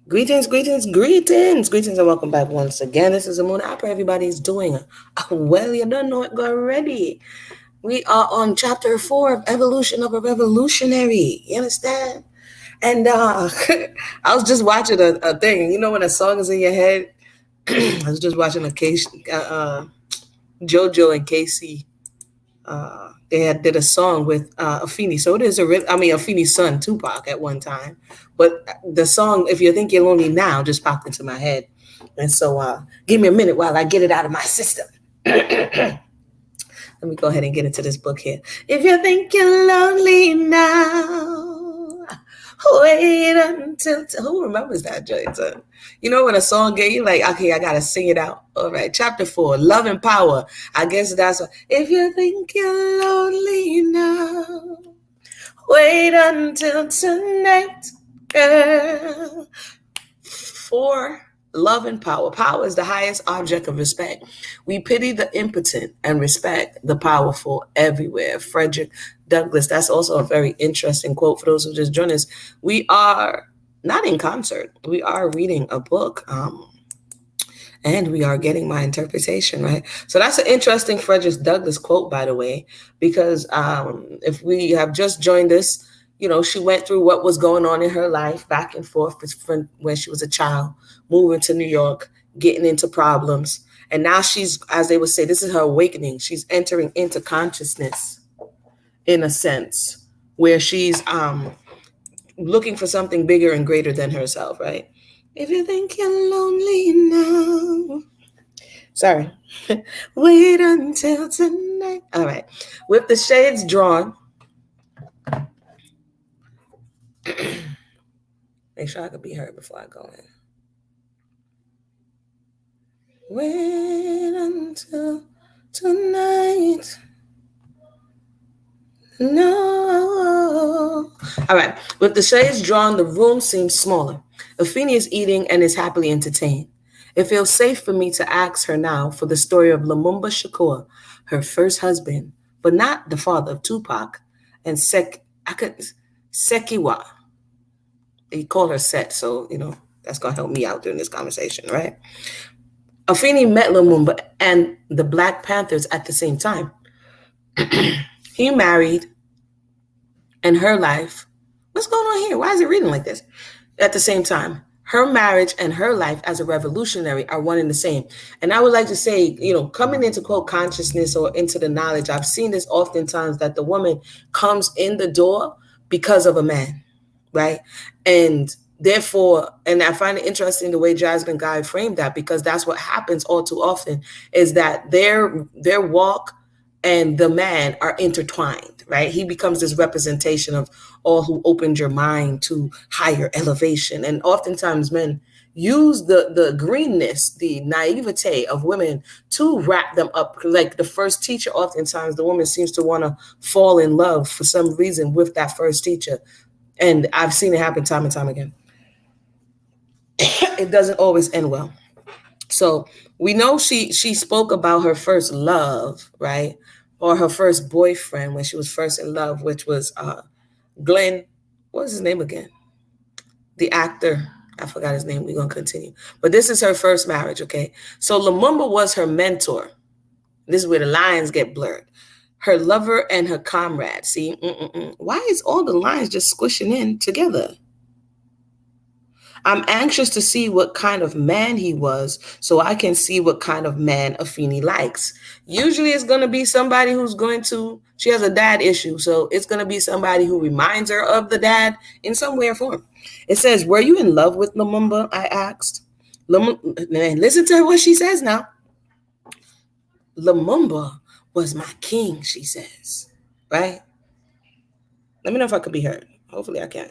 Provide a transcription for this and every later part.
Greetings, and welcome back once again. This is Amuna. I pray everybody's doing well. You don't know it already. We are on chapter 4 of Evolution of a Revolutionary. You understand? And I was just watching a thing. You know when a song is in your head? I was just watching a case, JoJo and Casey. They had did a song with Afeni. So it is Afeni's son, Tupac, at one time. But the song, If You Think You're Lonely Now, just popped into my head. And so give me a minute while I get it out of my system. Let me go ahead and get into this book here. If you think you're lonely now, wait until... Who remembers that, Jason? You know when a song get you like, okay, I gotta sing it out. All right, chapter 4, Love and Power. I guess that's what... If you think you're lonely now, wait until tonight, girl. 4, love and power. Power is the highest object of respect. We pity the impotent and respect the powerful everywhere. Frederick Douglass. That's also a very interesting quote for those who just joined us. We are not in concert. We are reading a book. And we are getting my interpretation, right? So that's an interesting Frederick Douglass quote, by the way, because if we have just joined us, she went through what was going on in her life back and forth when she was a child, moving to New York, getting into problems. And now she's, as they would say, this is her awakening. She's entering into consciousness in a sense where she's looking for something bigger and greater than herself, right? If you think you're lonely now. Sorry. Wait until tonight. All right. With the shades drawn. Make sure I can be heard before I go in. Wait until tonight. No. All right. With the shades drawn, the room seems smaller. Afeni is eating and is happily entertained. It feels safe for me to ask her now for the story of Lumumba Shakur, her first husband, but not the father of Tupac, and Sekiwa. They call her Set, so, that's going to help me out during this conversation, right? Afeni met Lumumba and the Black Panthers at the same time. He married, and her life... What's going on here? Why is it reading like this? At the same time, her marriage and her life as a revolutionary are one and the same. And I would like to say, coming into quote consciousness or into the knowledge, I've seen this oftentimes that the woman comes in the door because of a man, right? And therefore, and I find it interesting the way Jasmine Guy framed that, because that's what happens all too often, is that their walk and the man are intertwined, right? He becomes this representation of all who opened your mind to higher elevation. And oftentimes men use the greenness, the naivete of women to wrap them up. Like the first teacher, oftentimes the woman seems to want to fall in love for some reason with that first teacher. And I've seen it happen time and time again. It doesn't always end well. So we know she spoke about her first love, right? Or her first boyfriend when she was first in love, which was Glenn. What was his name again? The actor. I forgot his name. We're going to continue. But this is her first marriage, okay? So Lumumba was her mentor. This is where the lines get blurred. Her lover and her comrade. See? Why is all the lines just squishing in together? I'm anxious to see what kind of man he was so I can see what kind of man Afeni likes. Usually it's going to be somebody she has a dad issue, so it's going to be somebody who reminds her of the dad in some way or form. It says, were you in love with Lumumba? I asked. Listen to what she says now. Lumumba was my king, she says. Right? Let me know if I could be heard. Hopefully I can.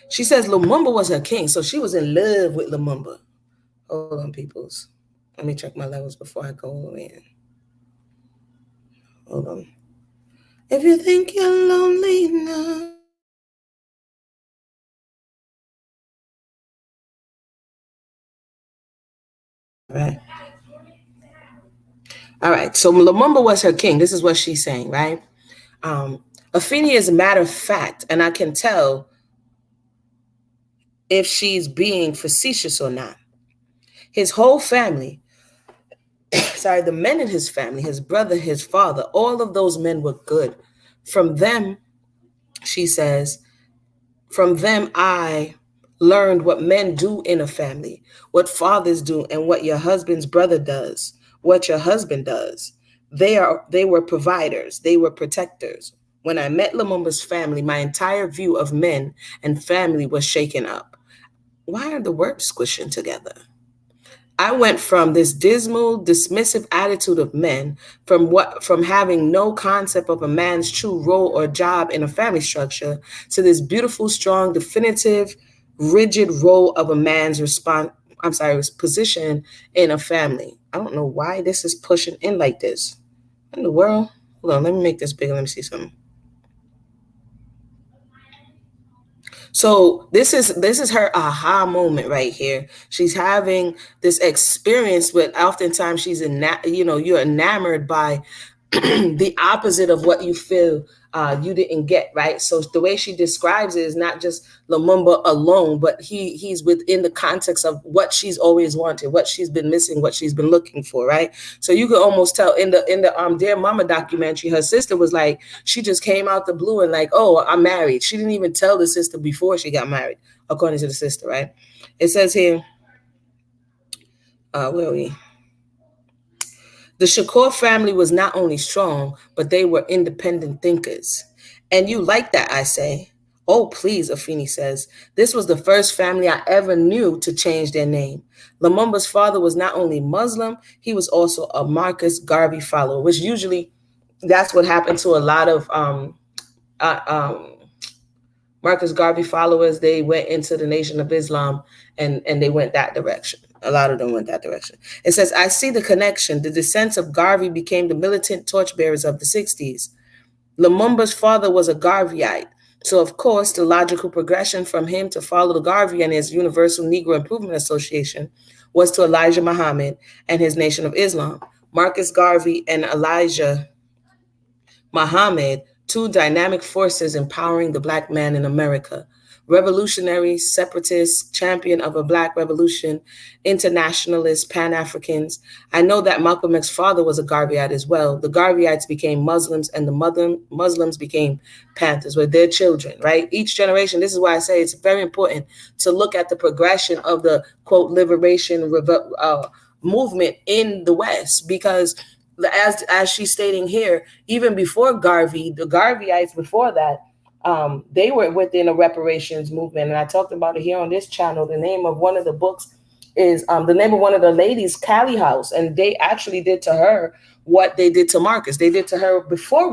She says Lumumba was her king, so she was in love with Lumumba. Hold on, peoples. Let me check my levels before I go in. Hold on. If you think you're lonely now. Right. All right. So Lumumba was her king. This is what she's saying, right? Afeni is a matter of fact, and I can tell if she's being facetious or not. His whole family, sorry, the men in his family, his brother, his father, all of those men were good. From them, she says, from them I learned what men do in a family, what fathers do, and what your husband's brother does, what your husband does. They were providers, they were protectors. When I met Lumumba's family, my entire view of men and family was shaken up. Why are the words squishing together? I went from this dismal, dismissive attitude of men, from having no concept of a man's true role or job in a family structure, to this beautiful, strong, definitive, rigid role of a man's position in a family. I don't know why this is pushing in like this. In the world? Hold on, let me make this bigger. Let me see something. So this is her aha moment right here. She's having this experience, but oftentimes you're enamored by the opposite of what you feel you didn't get, right? So the way she describes it is not just Lumumba alone, but he's within the context of what she's always wanted, what she's been missing, what she's been looking for, right? So you could almost tell in the Dear Mama documentary, her sister was like, she just came out the blue and like, oh, I'm married. She didn't even tell the sister before she got married, according to the sister, right? It says here, where are we? The Shakur family was not only strong, but they were independent thinkers. And you like that, I say. Oh, please, Afeni says. This was the first family I ever knew to change their name. Lumumba's father was not only Muslim, he was also a Marcus Garvey follower, which usually that's what happened to a lot of uh, um, Marcus Garvey followers. They went into the Nation of Islam and they went that direction. A lot of them went that direction. It says, I see the connection. The descendants of Garvey became the militant torchbearers of the 60s. Lumumba's father was a Garveyite. So, of course, the logical progression from him to follow the Garvey and his Universal Negro Improvement Association was to Elijah Muhammad and his Nation of Islam. Marcus Garvey and Elijah Muhammad, two dynamic forces empowering the Black man in America. Revolutionary, separatist, champion of a Black revolution, internationalist, Pan-Africans. I know that Malcolm X's father was a Garveyite as well. The Garveyites became Muslims and the Muslims became Panthers with their children, right? Each generation, this is why I say it's very important to look at the progression of the, quote, liberation movement in the West, because as she's stating here, even before Garvey, the Garveyites before that, they were within a reparations movement. And I talked about it here on this channel. The name of one of the books is the name of one of the ladies, Callie House. And they actually did to her what they did to Marcus. They did to her before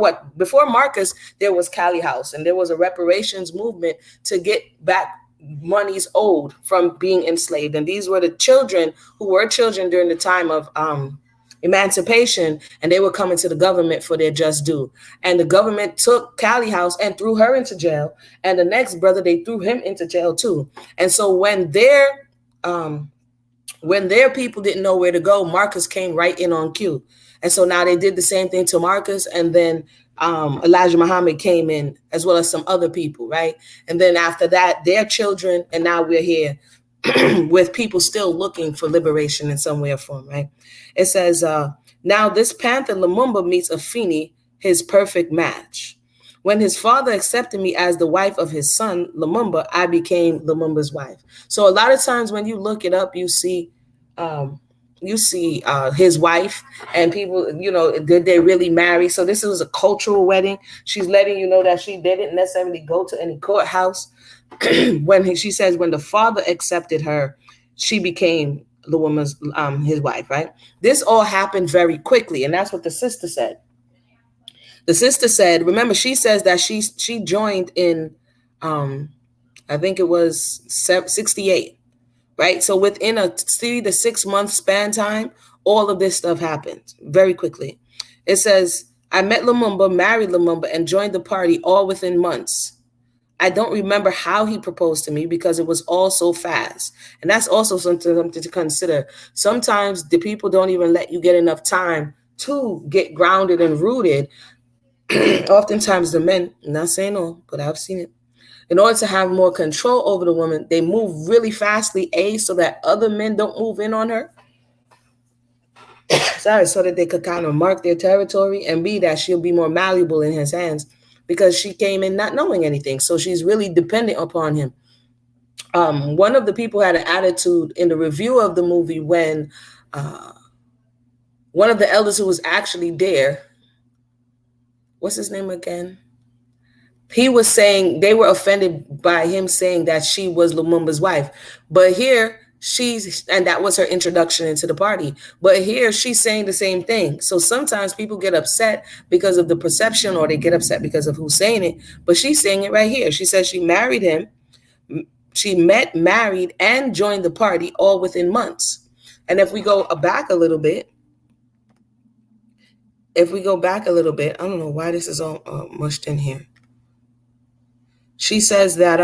Marcus, there was Callie House. And there was a reparations movement to get back monies owed from being enslaved. And these were the children who were children during the time of emancipation, and they were coming to the government for their just due. And the government took Callie House and threw her into jail. And the next brother, they threw him into jail too. And so when their people didn't know where to go, Marcus came right in on cue. And so now they did the same thing to Marcus, and then Elijah Muhammad came in, as well as some other people, right? And then after that, their children, and now we're here with people still looking for liberation in some way or form, right? It says, now this Panther Lumumba meets Afeni, his perfect match. When his father accepted me as the wife of his son, Lumumba, I became Lumumba's wife. So a lot of times when you look it up, you see his wife, and people, did they really marry? So this was a cultural wedding. She's letting you know that they didn't necessarily go to any courthouse. She says when the father accepted her, she became the woman's his wife, right? This all happened very quickly, and that's what the sister said. The sister said, remember, she says that she joined in I think it was 68, right? So within a 3 to 6 month span time, all of this stuff happened very quickly. It says, I met Lumumba, married Lumumba, and joined the party all within months. I don't remember how he proposed to me because it was all so fast. And that's also something to consider. Sometimes the people don't even let you get enough time to get grounded and rooted. Oftentimes the men, I'm not saying all, but I've seen it. In order to have more control over the woman, they move really fastly, A, so that other men don't move in on her. Sorry, so that they could kind of mark their territory, and B, that she'll be more malleable in his hands because she came in not knowing anything. So she's really dependent upon him. One of the people had an attitude in the review of the movie when one of the elders who was actually there, what's his name again? He was saying they were offended by him saying that she was Lumumba's wife. But here and that was her introduction into the party. But here she's saying the same thing. So sometimes people get upset because of the perception, or they get upset because of who's saying it. But she's saying it right here. She says she married him. She met, married, and joined the party all within months. And if we go back a little bit, I don't know why this is all mushed in here. She says that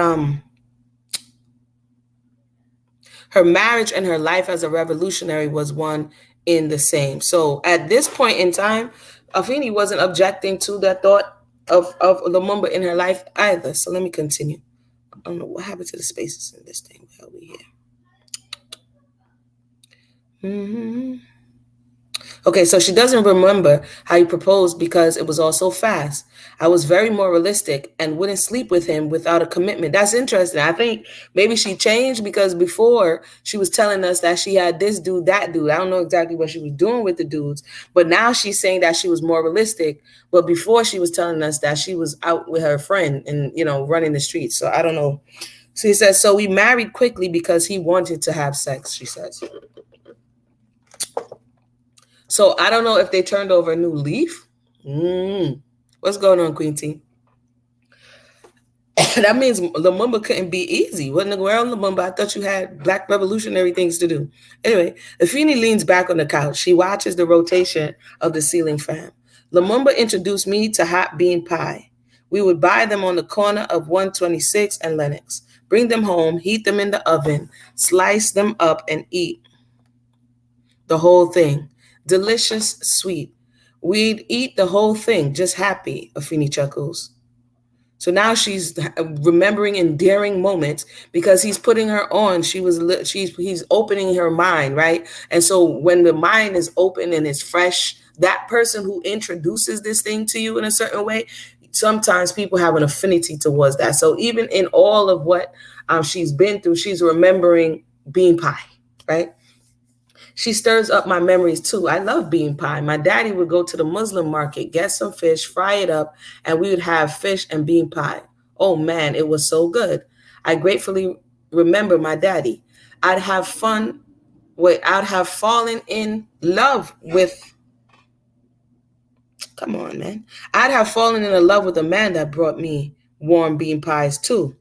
her marriage and her life as a revolutionary was one in the same. So at this point in time, Afeni wasn't objecting to that thought of Lumumba in her life either. So let me continue. I don't know what happened to the spaces in this thing. Where are we here? Mm-hmm. Okay, so she doesn't remember how he proposed because it was all so fast. I was very moralistic and wouldn't sleep with him without a commitment. That's interesting. I think maybe she changed because before she was telling us that she had this dude, that dude. I don't know exactly what she was doing with the dudes, but now she's saying that she was moralistic. But before she was telling us that she was out with her friend and, running the streets. So I don't know. So he says, so we married quickly because he wanted to have sex, she says. So I don't know if they turned over a new leaf. What's going on, Queen T? That means Lumumba couldn't be easy. What in the world, Lumumba? I thought you had black revolutionary things to do. Anyway, Afeni leans back on the couch. She watches the rotation of the ceiling fan. Lumumba introduced me to hot bean pie. We would buy them on the corner of 126 and Lenox. Bring them home, heat them in the oven, slice them up, and eat the whole thing. Delicious, sweet. We'd eat the whole thing, just happy, Afeni chuckles. So now she's remembering endearing moments because he's putting her on. He's opening her mind, right? And so when the mind is open and it's fresh, that person who introduces this thing to you in a certain way, sometimes people have an affinity towards that. So even in all of what she's been through, she's remembering bean pie, right? She stirs up my memories too. I love bean pie. My daddy would go to the Muslim market, get some fish, fry it up, and we would have fish and bean pie. Oh man, it was so good. I gratefully remember my daddy. I'd have fallen in love with, come on, man. I'd have fallen in love with a man that brought me warm bean pies too.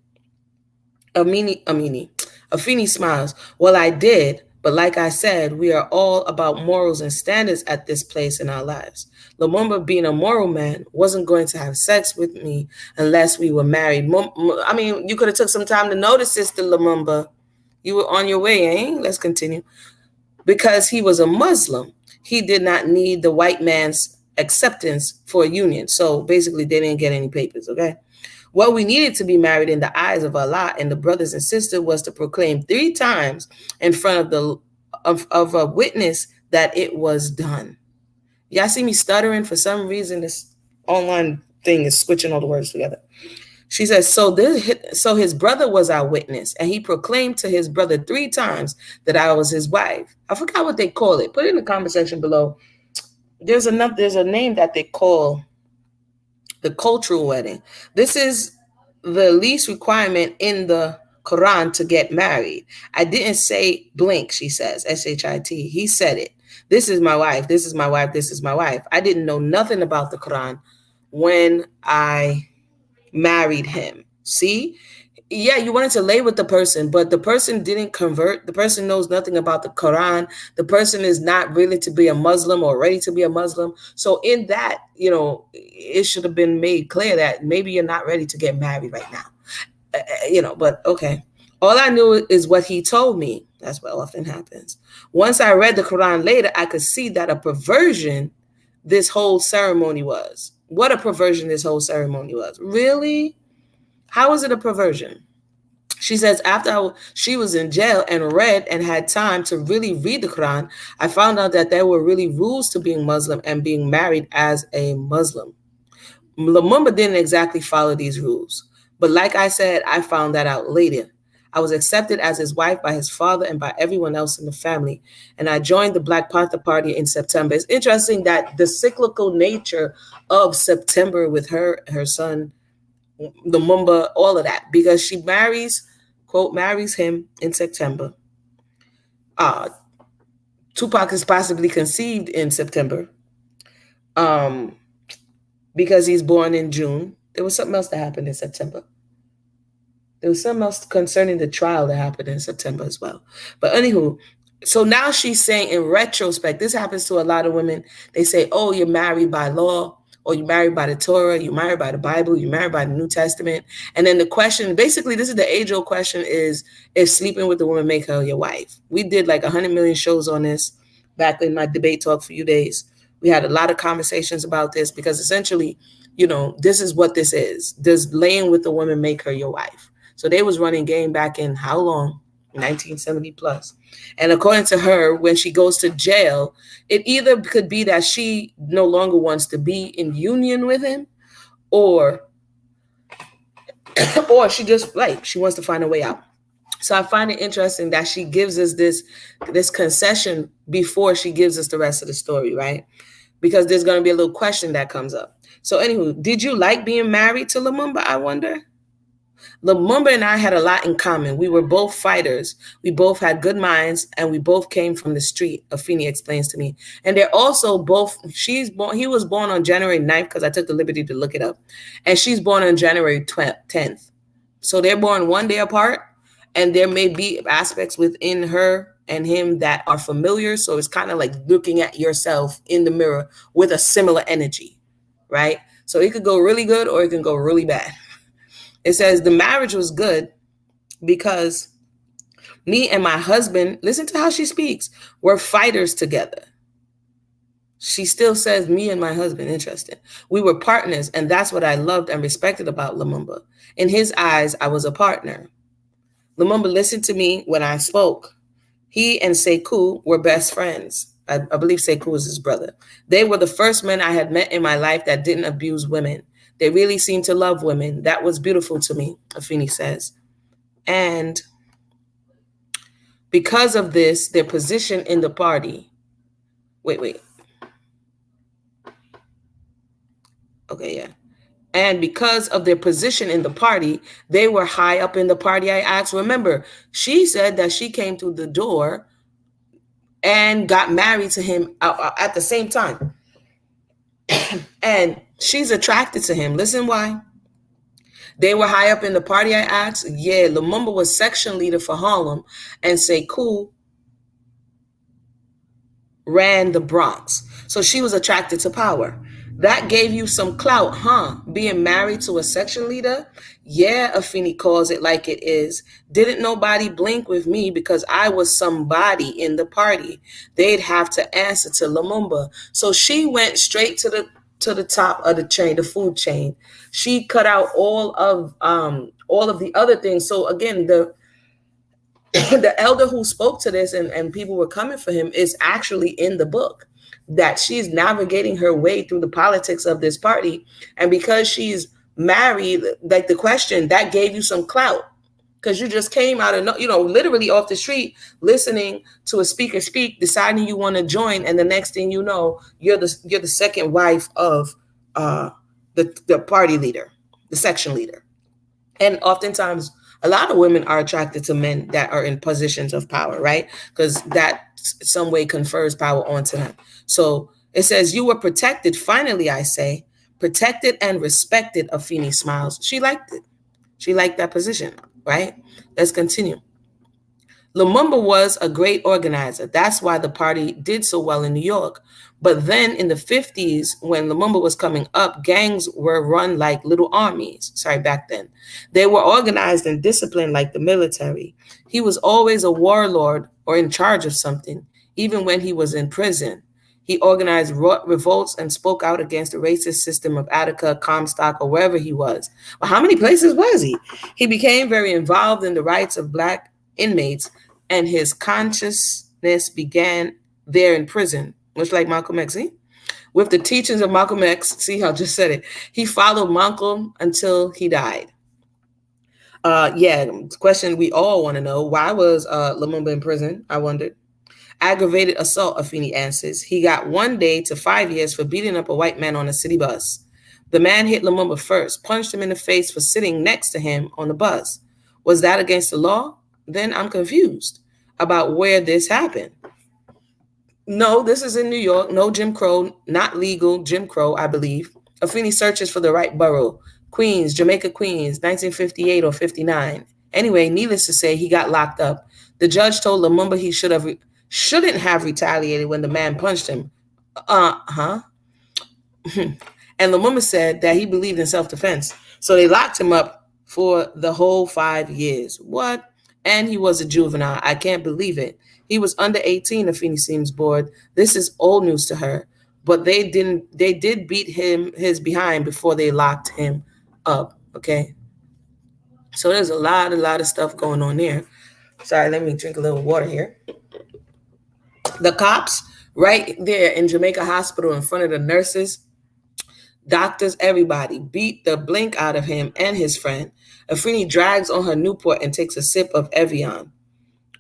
Afeni smiles. Well, I did. But like I said, we are all about morals and standards at this place in our lives. Lumumba, being a moral man, wasn't going to have sex with me unless we were married. You could have took some time to notice, Sister Lumumba. You were on your way, eh? Let's continue. Because he was a Muslim, he did not need the white man's acceptance for a union. So basically, they didn't get any papers, okay? What we needed to be married in the eyes of Allah and the brothers and sisters was to proclaim 3 times in front of a witness that it was done. Y'all see me stuttering? For some reason, this online thing is switching all the words together. She says, so his brother was our witness, and he proclaimed to his brother 3 times that I was his wife. I forgot what they call it. Put it in the comment section below. There's a name that they call the cultural wedding. This is the least requirement in the Quran to get married. I didn't say blink, she says, shit. He said it. This is my wife. This is my wife. This is my wife. I didn't know nothing about the Quran when I married him. See? Yeah, you wanted to lay with the person, but the person didn't convert. The person knows nothing about the Quran. The person is not really to be a Muslim or ready to be a Muslim. So in that, it should have been made clear that maybe you're not ready to get married right now. But okay. All I knew is what he told me. That's what often happens. Once I read the Quran later, I could see that a perversion this whole ceremony was. What a perversion this whole ceremony was. Really? How is it a perversion? She says, after she was in jail and read and had time to really read the Quran, I found out that there were really rules to being Muslim and being married as a Muslim. Lumumba didn't exactly follow these rules. But like I said, I found that out later. I was accepted as his wife by his father and by everyone else in the family. And I joined the Black Panther Party in September. It's interesting that the cyclical nature of September with her son, Lumumba, all of that, because she marries, quote, marries him in September. Uh, Tupac is possibly conceived in September. Um, because he's born in June. There was something else that happened in September. There was something else concerning the trial that happened in September as well. But anywho, so now she's saying in retrospect, this happens to a lot of women. They say, oh, you're married by law, or you're married by the Torah, you're married by the Bible, you're married by the New Testament. And then the question, basically, this is the age-old question is sleeping with the woman make her your wife? We did like 100 million shows on this back in my debate talk for a few days. We had a lot of conversations about this because essentially, this is what this is. Does laying with the woman make her your wife? So they was running game back in how long? 1970 plus. And according to her, when she goes to jail, it either could be that she no longer wants to be in union with him, or or she just she wants to find a way out. So I find it interesting that she gives us this concession before she gives us the rest of the story, right? Because there's going to be a little question that comes up. So anywho, did you like being married to Lumumba, I wonder? Lumumba and I had a lot in common. We were both fighters. We both had good minds, and we both came from the street, Afeni explains to me. And they're also both, he was born on January 9th, because I took the liberty to look it up. And she's born on January 10th. So they're born one day apart, and there may be aspects within her and him that are familiar. So it's kind of like looking at yourself in the mirror with a similar energy, right? So it could go really good or it can go really bad. It says the marriage was good because me and my husband, listen to how she speaks, were fighters together. She still says me and my husband, interesting. We were partners, and that's what I loved and respected about Lumumba. In his eyes, I was a partner. Lumumba listened to me when I spoke. He and Sekou were best friends. I believe Sekou was his brother. They were the first men I had met in my life that didn't abuse women. They really seemed to love women. That was beautiful to me, Afeni says. And because of this, their position in the party. Wait. Okay, yeah. And because of their position in the party, they were high up in the party. I asked, remember, she said that she came through the door and got married to him at the same time. And she's attracted to him. Listen why. They were high up in the party, I asked. Yeah, Lumumba was section leader for Harlem, and Sekou ran the Bronx. So she was attracted to power. That gave you some clout, huh? Being married to a section leader? Yeah, Afeni calls it like it is. Didn't nobody blink with me because I was somebody in the party. They'd have to answer to Lumumba. So she went straight to the top of the chain, the food chain. She cut out all of the other things. So again, the elder who spoke to this and people were coming for him is actually in the book, that she's navigating her way through the politics of this party. And because she's married, like the question, that gave you some clout because you just came out of, literally off the street, listening to a speaker speak, deciding you want to join. And the next thing you know, you're the second wife of the party leader, the section leader. And oftentimes, a lot of women are attracted to men that are in positions of power, right? Because that some way confers power onto them. So it says, you were protected. Finally, I say, protected and respected. Afeni smiles. She liked it. She liked that position, right? Let's continue. Lumumba was a great organizer. That's why the party did so well in New York. But then in the 50s, when Lumumba was coming up, gangs were run like little armies. Back then. They were organized and disciplined like the military. He was always a warlord or in charge of something, even when he was in prison. He organized revolts and spoke out against the racist system of Attica, Comstock, or wherever he was. But how many places was he? He became very involved in the rights of black inmates, and his consciousness began there in prison, much like Malcolm X. See? With the teachings of Malcolm X, see how I just said it, he followed Malcolm until he died. Yeah, question we all want to know, why was Lumumba in prison? I wondered. Aggravated assault, Afeni answers. He got 1 day to 5 years for beating up a white man on a city bus. The man hit Lumumba first, punched him in the face for sitting next to him on the bus. Was that against the law? Then I'm confused about where this happened. No, this is in New York. No Jim Crow, not legal Jim Crow, I believe. Afeni searches for the right borough. Queens, Jamaica, Queens, 1958 or 59. Anyway, needless to say, he got locked up. The judge told Lumumba he shouldn't have retaliated when the man punched him. And Lumumba said that he believed in self-defense. So they locked him up for the whole 5 years. What? And he was a juvenile. I can't believe it. He was under 18, Afeni seems bored. This is old news to her. But they did beat his behind before they locked him up. Okay. So there's a lot of stuff going on there. Sorry, let me drink a little water here. The cops right there in Jamaica Hospital in front of the nurses, doctors, everybody beat the blink out of him and his friend. Afeni drags on her Newport and takes a sip of Evian.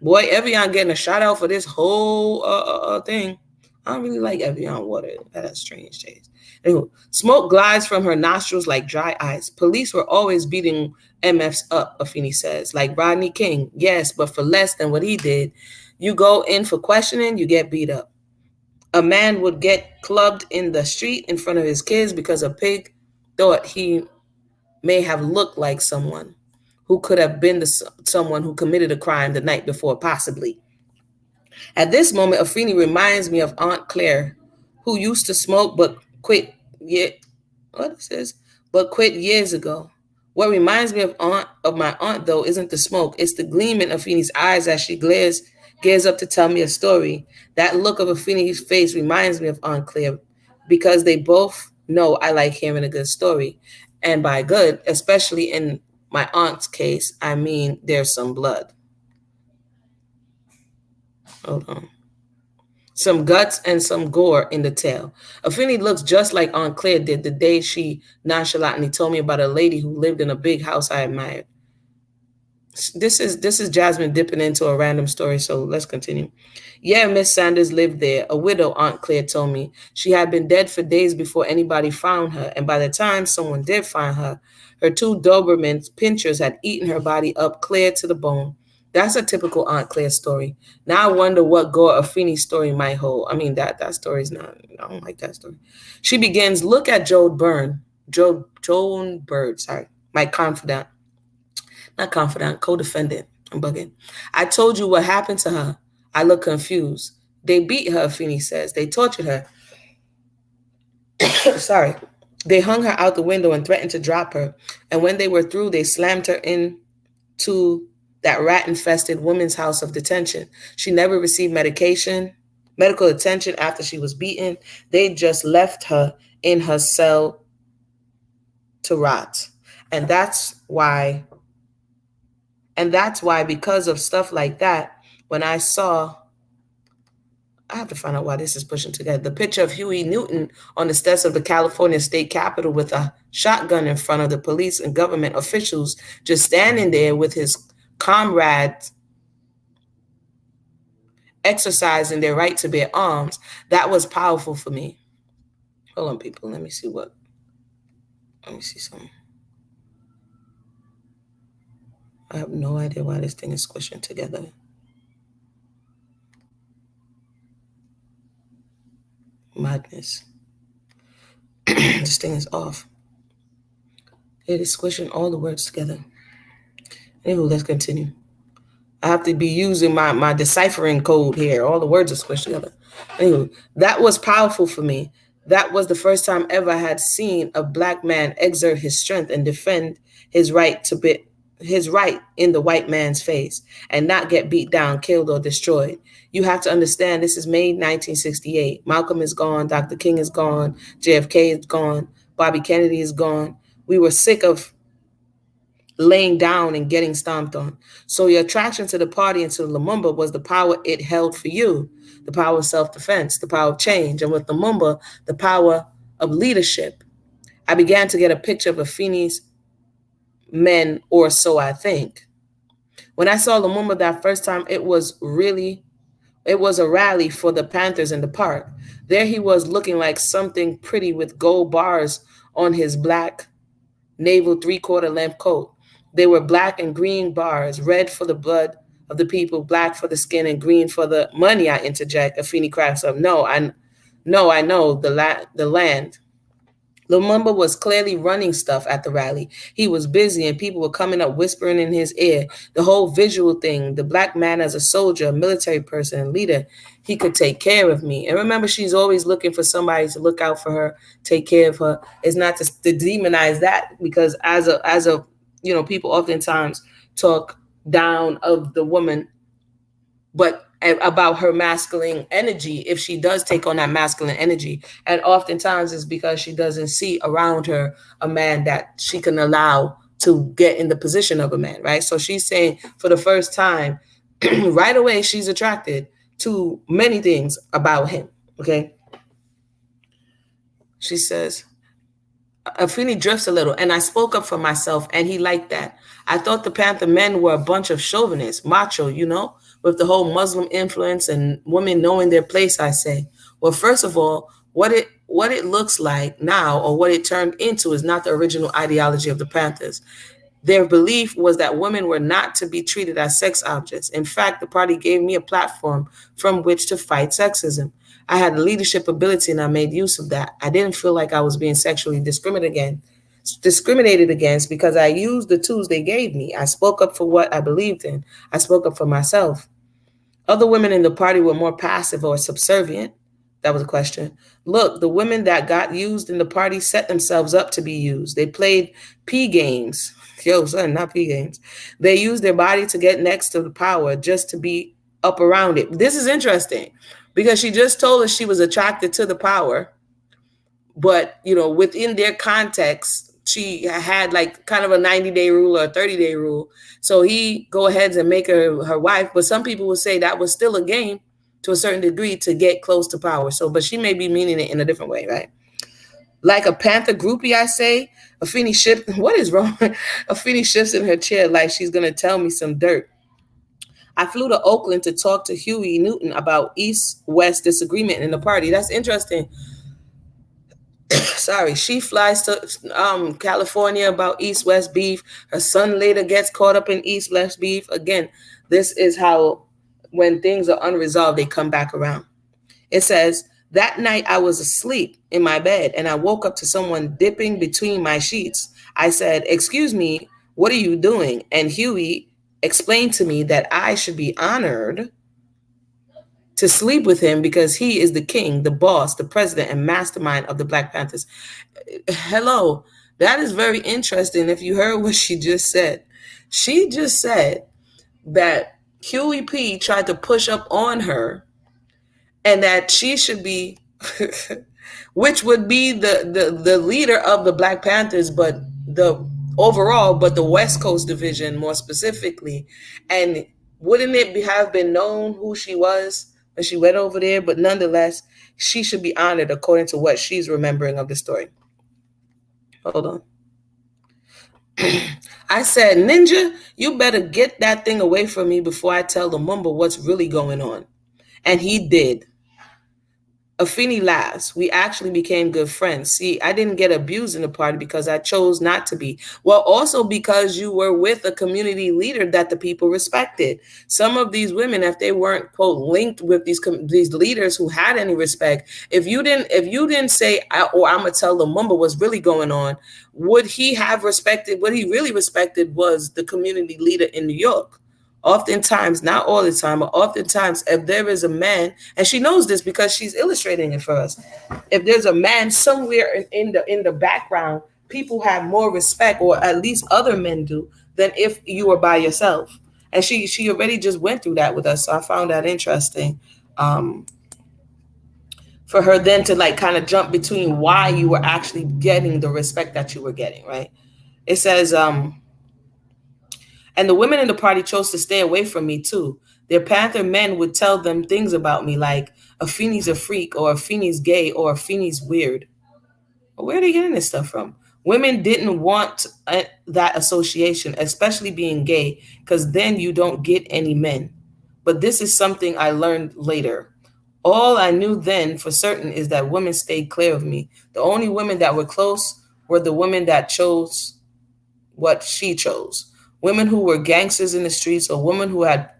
Boy, Evian getting a shout out for this whole thing. I don't really like Evian water. That has strange taste. Anyway, smoke glides from her nostrils like dry ice. Police were always beating MFs up, Afeni says, like Rodney King. Yes, but for less than what he did. You go in for questioning, you get beat up. A man would get clubbed in the street in front of his kids because a pig thought he may have looked like someone who could have been someone who committed a crime the night before, possibly. At this moment, Afeni reminds me of Aunt Claire, who used to smoke but quit. What is this? But quit years ago. What reminds me of my aunt, though, isn't the smoke. It's the gleam in Afeni's eyes as she gears up to tell me a story. That look of Afeni's face reminds me of Aunt Claire because they both know I like hearing a good story. And by good, especially in my aunt's case, I mean there's some blood. Hold on. Some guts and some gore in the tale. Afeni looks just like Aunt Claire did the day she nonchalantly told me about a lady who lived in a big house I admired. This is Jasmine dipping into a random story, so let's continue. Yeah, Miss Sanders lived there. A widow, Aunt Claire told me. She had been dead for days before anybody found her, and by the time someone did find her, her two Doberman pinchers had eaten her body up clear to the bone. That's a typical Aunt Claire story. Now I wonder what gore Afeni's story might hold. I mean, that story's not, I don't like that story. She begins, look at Joan Bird, sorry, my confidant. Not confidant, co-defendant. I'm bugging. I told you what happened to her. I look confused. They beat her, Afeni says. They tortured her. Sorry. They hung her out the window and threatened to drop her. And when they were through, they slammed her into that rat-infested women's house of detention. She never received medical attention after she was beaten. They just left her in her cell to rot. And that's why, because of stuff like that, when I have to find out why this is pushing together, the picture of Huey Newton on the steps of the California State Capitol with a shotgun in front of the police and government officials, just standing there with his comrades exercising their right to bear arms, that was powerful for me. Hold on, people. Let me see something. I have no idea why this thing is squishing together. Madness. This thing is off. It is squishing all the words together. Anyway, let's continue. I have to be using my deciphering code here. All the words are squished together. Anyway, that was powerful for me. That was the first time ever I had seen a black man exert his strength and defend his right to his right in the white man's face and not get beat down, killed, or destroyed. You have to understand this is May 1968. Malcolm is gone, Dr. King is gone, JFK is gone, Bobby Kennedy is gone. We were sick of laying down and getting stomped on. So your attraction to the party and to Lumumba was the power it held for you, the power of self-defense, the power of change, and with Lumumba, the power of leadership. I began to get a picture of Afeni's men, or so I think. When I saw Lumumba that first time, it was a rally for the Panthers in the park. There he was looking like something pretty with gold bars on his black naval three-quarter length coat. They were black and green bars, red for the blood of the people, black for the skin, and green for the money, I interject. Afeni cracks up. No, I know the land. Lumumba was clearly running stuff at the rally. He was busy and people were coming up whispering in his ear. The whole visual thing, the black man as a soldier, a military person, and leader, he could take care of me. And remember, she's always looking for somebody to look out for her, take care of her. It's not to demonize that, because people oftentimes talk down of the woman, but about her masculine energy, if she does take on that masculine energy. And oftentimes it's because she doesn't see around her a man that she can allow to get in the position of a man, right? So she's saying for the first time, right away, she's attracted to many things about him, okay? She says, Afeni drifts a little, and I spoke up for myself, and he liked that. I thought the Panther men were a bunch of chauvinists, macho, with the whole Muslim influence and women knowing their place, I say. Well, first of all, what it looks like now, or what it turned into, is not the original ideology of the Panthers. Their belief was that women were not to be treated as sex objects. In fact, the party gave me a platform from which to fight sexism. I had leadership ability and I made use of that. I didn't feel like I was being sexually discriminated against because I used the tools they gave me. I spoke up for what I believed in. I spoke up for myself. Other women in the party were more passive or subservient. That was a question. Look, the women that got used in the party set themselves up to be used. They played P games. Yo, son, not P games. They used their body to get next to the power just to be up around it. This is interesting because she just told us she was attracted to the power, but within their context, she had like kind of a 90-day rule or a 30-day rule. So he go ahead and make her wife, but some people would say that was still a game to a certain degree to get close to power. So, but she may be meaning it in a different way, right? Like a Panther groupie, I say. Afeni shifts. What is wrong? Afeni shifts in her chair like she's gonna tell me some dirt. I flew to Oakland to talk to Huey Newton about East-West disagreement in the party. That's interesting. Sorry, she flies to California about East-West beef. Her son later gets caught up in East-West beef. Again, this is how when things are unresolved, they come back around. It says, that night I was asleep in my bed and I woke up to someone dipping between my sheets. I said, excuse me, what are you doing? And Huey explained to me that I should be honored to sleep with him because he is the king, the boss, the president, and mastermind of the Black Panthers. Hello, that is very interesting. If you heard what she just said that Huey P tried to push up on her and that she should be, which would be the leader of the Black Panthers, but the West Coast division more specifically. And wouldn't it have been known who she was when she went over there? But nonetheless, she should be honored according to what she's remembering of the story. Hold on. I said, Ninja, you better get that thing away from me before I tell Lumumba what's really going on. And he did. Afeni laughs. We actually became good friends. See, I didn't get abused in the party because I chose not to be. Well, also because you were with a community leader that the people respected. Some of these women, if they weren't, quote, linked with these leaders who had any respect, if you didn't say, I'm gonna tell Lumumba what's really going on, would he have respected? What he really respected was the community leader in New York. Oftentimes, not all the time, but oftentimes, if there is a man, and she knows this because she's illustrating it for us, if there's a man somewhere in the background people have more respect, or at least other men do, than if you were by yourself. And she already just went through that with us, so I found that interesting. Um, for her then to like kind of jump between why you were actually getting the respect that you were getting, right? It says, and the women in the party chose to stay away from me too. Their panther men would tell them things about me like Afeni's a freak, or Afeni's gay, or Afeni's weird. Where are they getting this stuff from? Women didn't want that association, especially being gay, because then you don't get any men. But this is something I learned later. All I knew then for certain is that women stayed clear of me. The only women that were close were the women that chose what she chose. Women who were gangsters in the streets, or women who had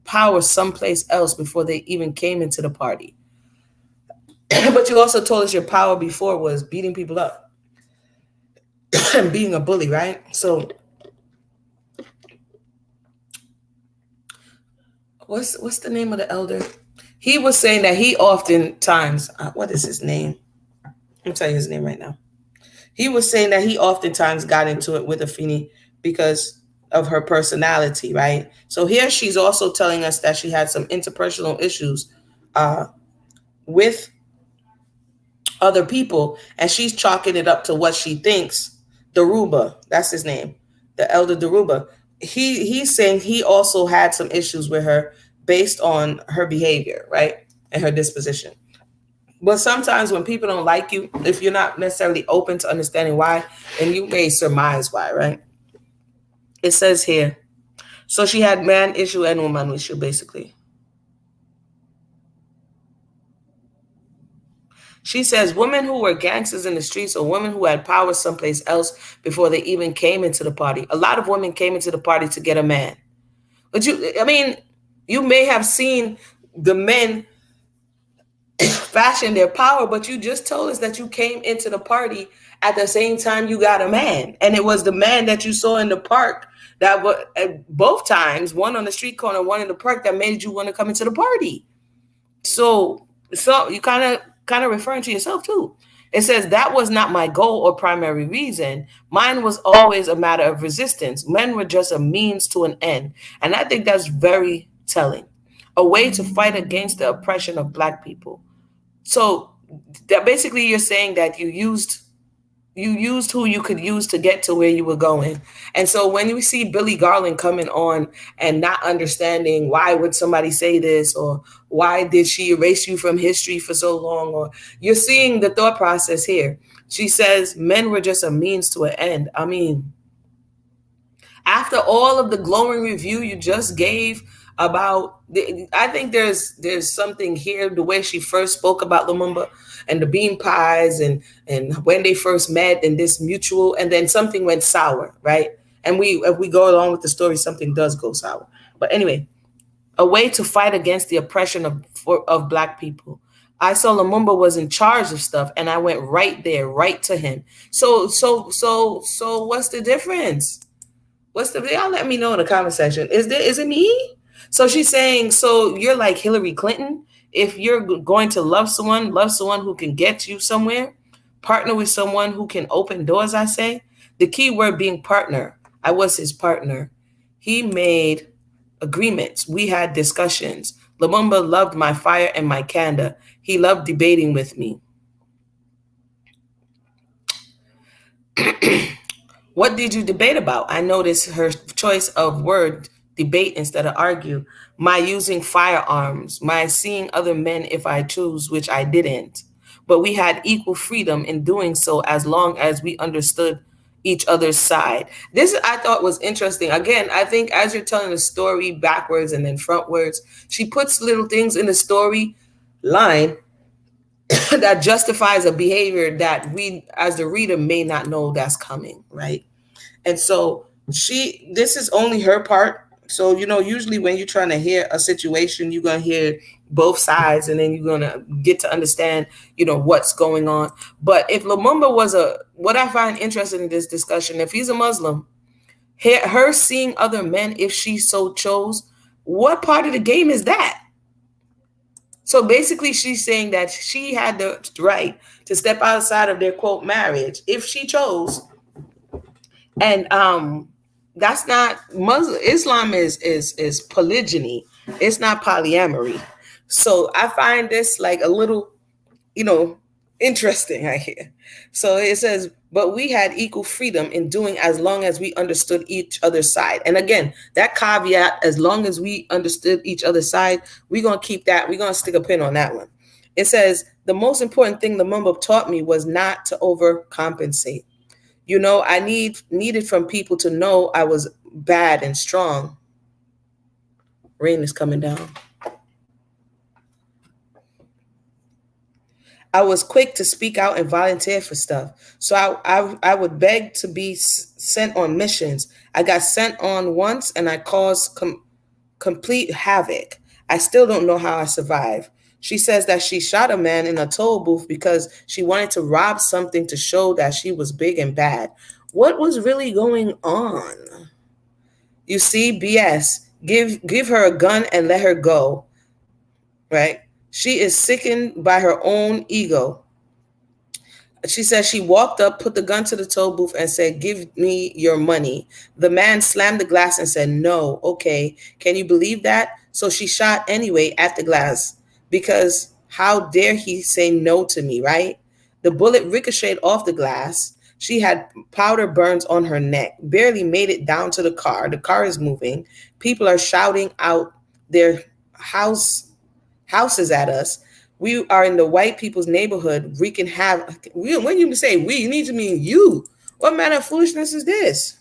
power someplace else before they even came into the party. But you also told us your power before was beating people up and being a bully, right? So what's the name of the elder? He was saying that he oftentimes, what is his name? I'll tell you his name right now. He was saying that he oftentimes got into it with Afeni because of her personality, right? So here she's also telling us that she had some interpersonal issues uh, with other people, and she's chalking it up to what she thinks. Daruba, that's his name, the elder Daruba. He's saying he also had some issues with her based on her behavior, right, and her disposition. But sometimes when people don't like you, if you're not necessarily open to understanding why, then you may surmise why, right? It says here, so she had man issue and woman issue, basically. She says women who were gangsters in the streets, or women who had power someplace else before they even came into the party. A lot of women came into the party to get a man. But I mean, you may have seen the men fashion their power, but you just told us that you came into the party at the same time you got a man. And it was the man that you saw in the park that was both times, one on the street corner, one in the park, that made you want to come into the party. So you kind of referring to yourself too. It says that was not my goal or primary reason. Mine was always a matter of resistance. Men were just a means to an end. And I think that's very telling. A way to fight against the oppression of black people. So that basically you're saying that you used who you could use to get to where you were going. And so when you see Billy Garland coming on and not understanding why would somebody say this, or why did she erase you from history for so long, or you're seeing the thought process here. She says men were just a means to an end. I mean, after all of the glowing review you just gave about I think there's something here, the way she first spoke about Lumumba and the bean pies, and when they first met, and this mutual, and then something went sour, right? And if we go along with the story, something does go sour. But anyway, a way to fight against the oppression of black people. I saw Lumumba was in charge of stuff, and I went right there, right to him. So what's the difference? What's the y'all let me know in the comment section. Is it me? So she's saying, so you're like Hillary Clinton. If you're going to love someone who can get you somewhere, partner with someone who can open doors, I say. The key word being partner. I was his partner. He made agreements. We had discussions. Lumumba loved my fire and my candor. He loved debating with me. What did you debate about? I noticed her choice of word, debate instead of argue. My using firearms, my seeing other men if I choose, which I didn't. But we had equal freedom in doing so as long as we understood each other's side. This I thought was interesting. Again, I think as you're telling the story backwards and then frontwards, she puts little things in the story line that justifies a behavior that we as the reader may not know that's coming, right? And so this is only her part. So, usually when you're trying to hear a situation, you're going to hear both sides, and then you're going to get to understand, what's going on. But if Lumumba what I find interesting in this discussion, if he's a Muslim, her seeing other men, if she so chose, what part of the game is that? So basically she's saying that she had the right to step outside of their quote marriage if she chose. And that's not Muslim. Islam is polygyny. It's not polyamory. So I find this like a little, you know, interesting right here. So it says, but we had equal freedom in doing as long as we understood each other's side. And again, that caveat, as long as we understood each other's side, we're going to keep that. We're going to stick a pin on that one. It says, the most important thing the Mumba taught me was not to overcompensate. You know, I needed from people to know I was bad and strong. Rain is coming down. I was quick to speak out and volunteer for stuff. So I would beg to be sent on missions. I got sent on once and I caused complete havoc. I still don't know how I survived. She says that she shot a man in a toll booth because she wanted to rob something to show that she was big and bad. What was really going on? You see, BS. Give her a gun and let her go, right? She is sickened by her own ego. She says she walked up, put the gun to the toll booth, and said, "Give me your money." The man slammed the glass and said, "No, okay. Can you believe that?" So she shot anyway at the glass because how dare he say no to me, right? The bullet ricocheted off the glass. She had powder burns on her neck, barely made it down to the car. The car is moving. People are shouting out their house houses at us. We are in the white people's neighborhood wreaking havoc. When you say we, you need to mean you. What manner of foolishness is this?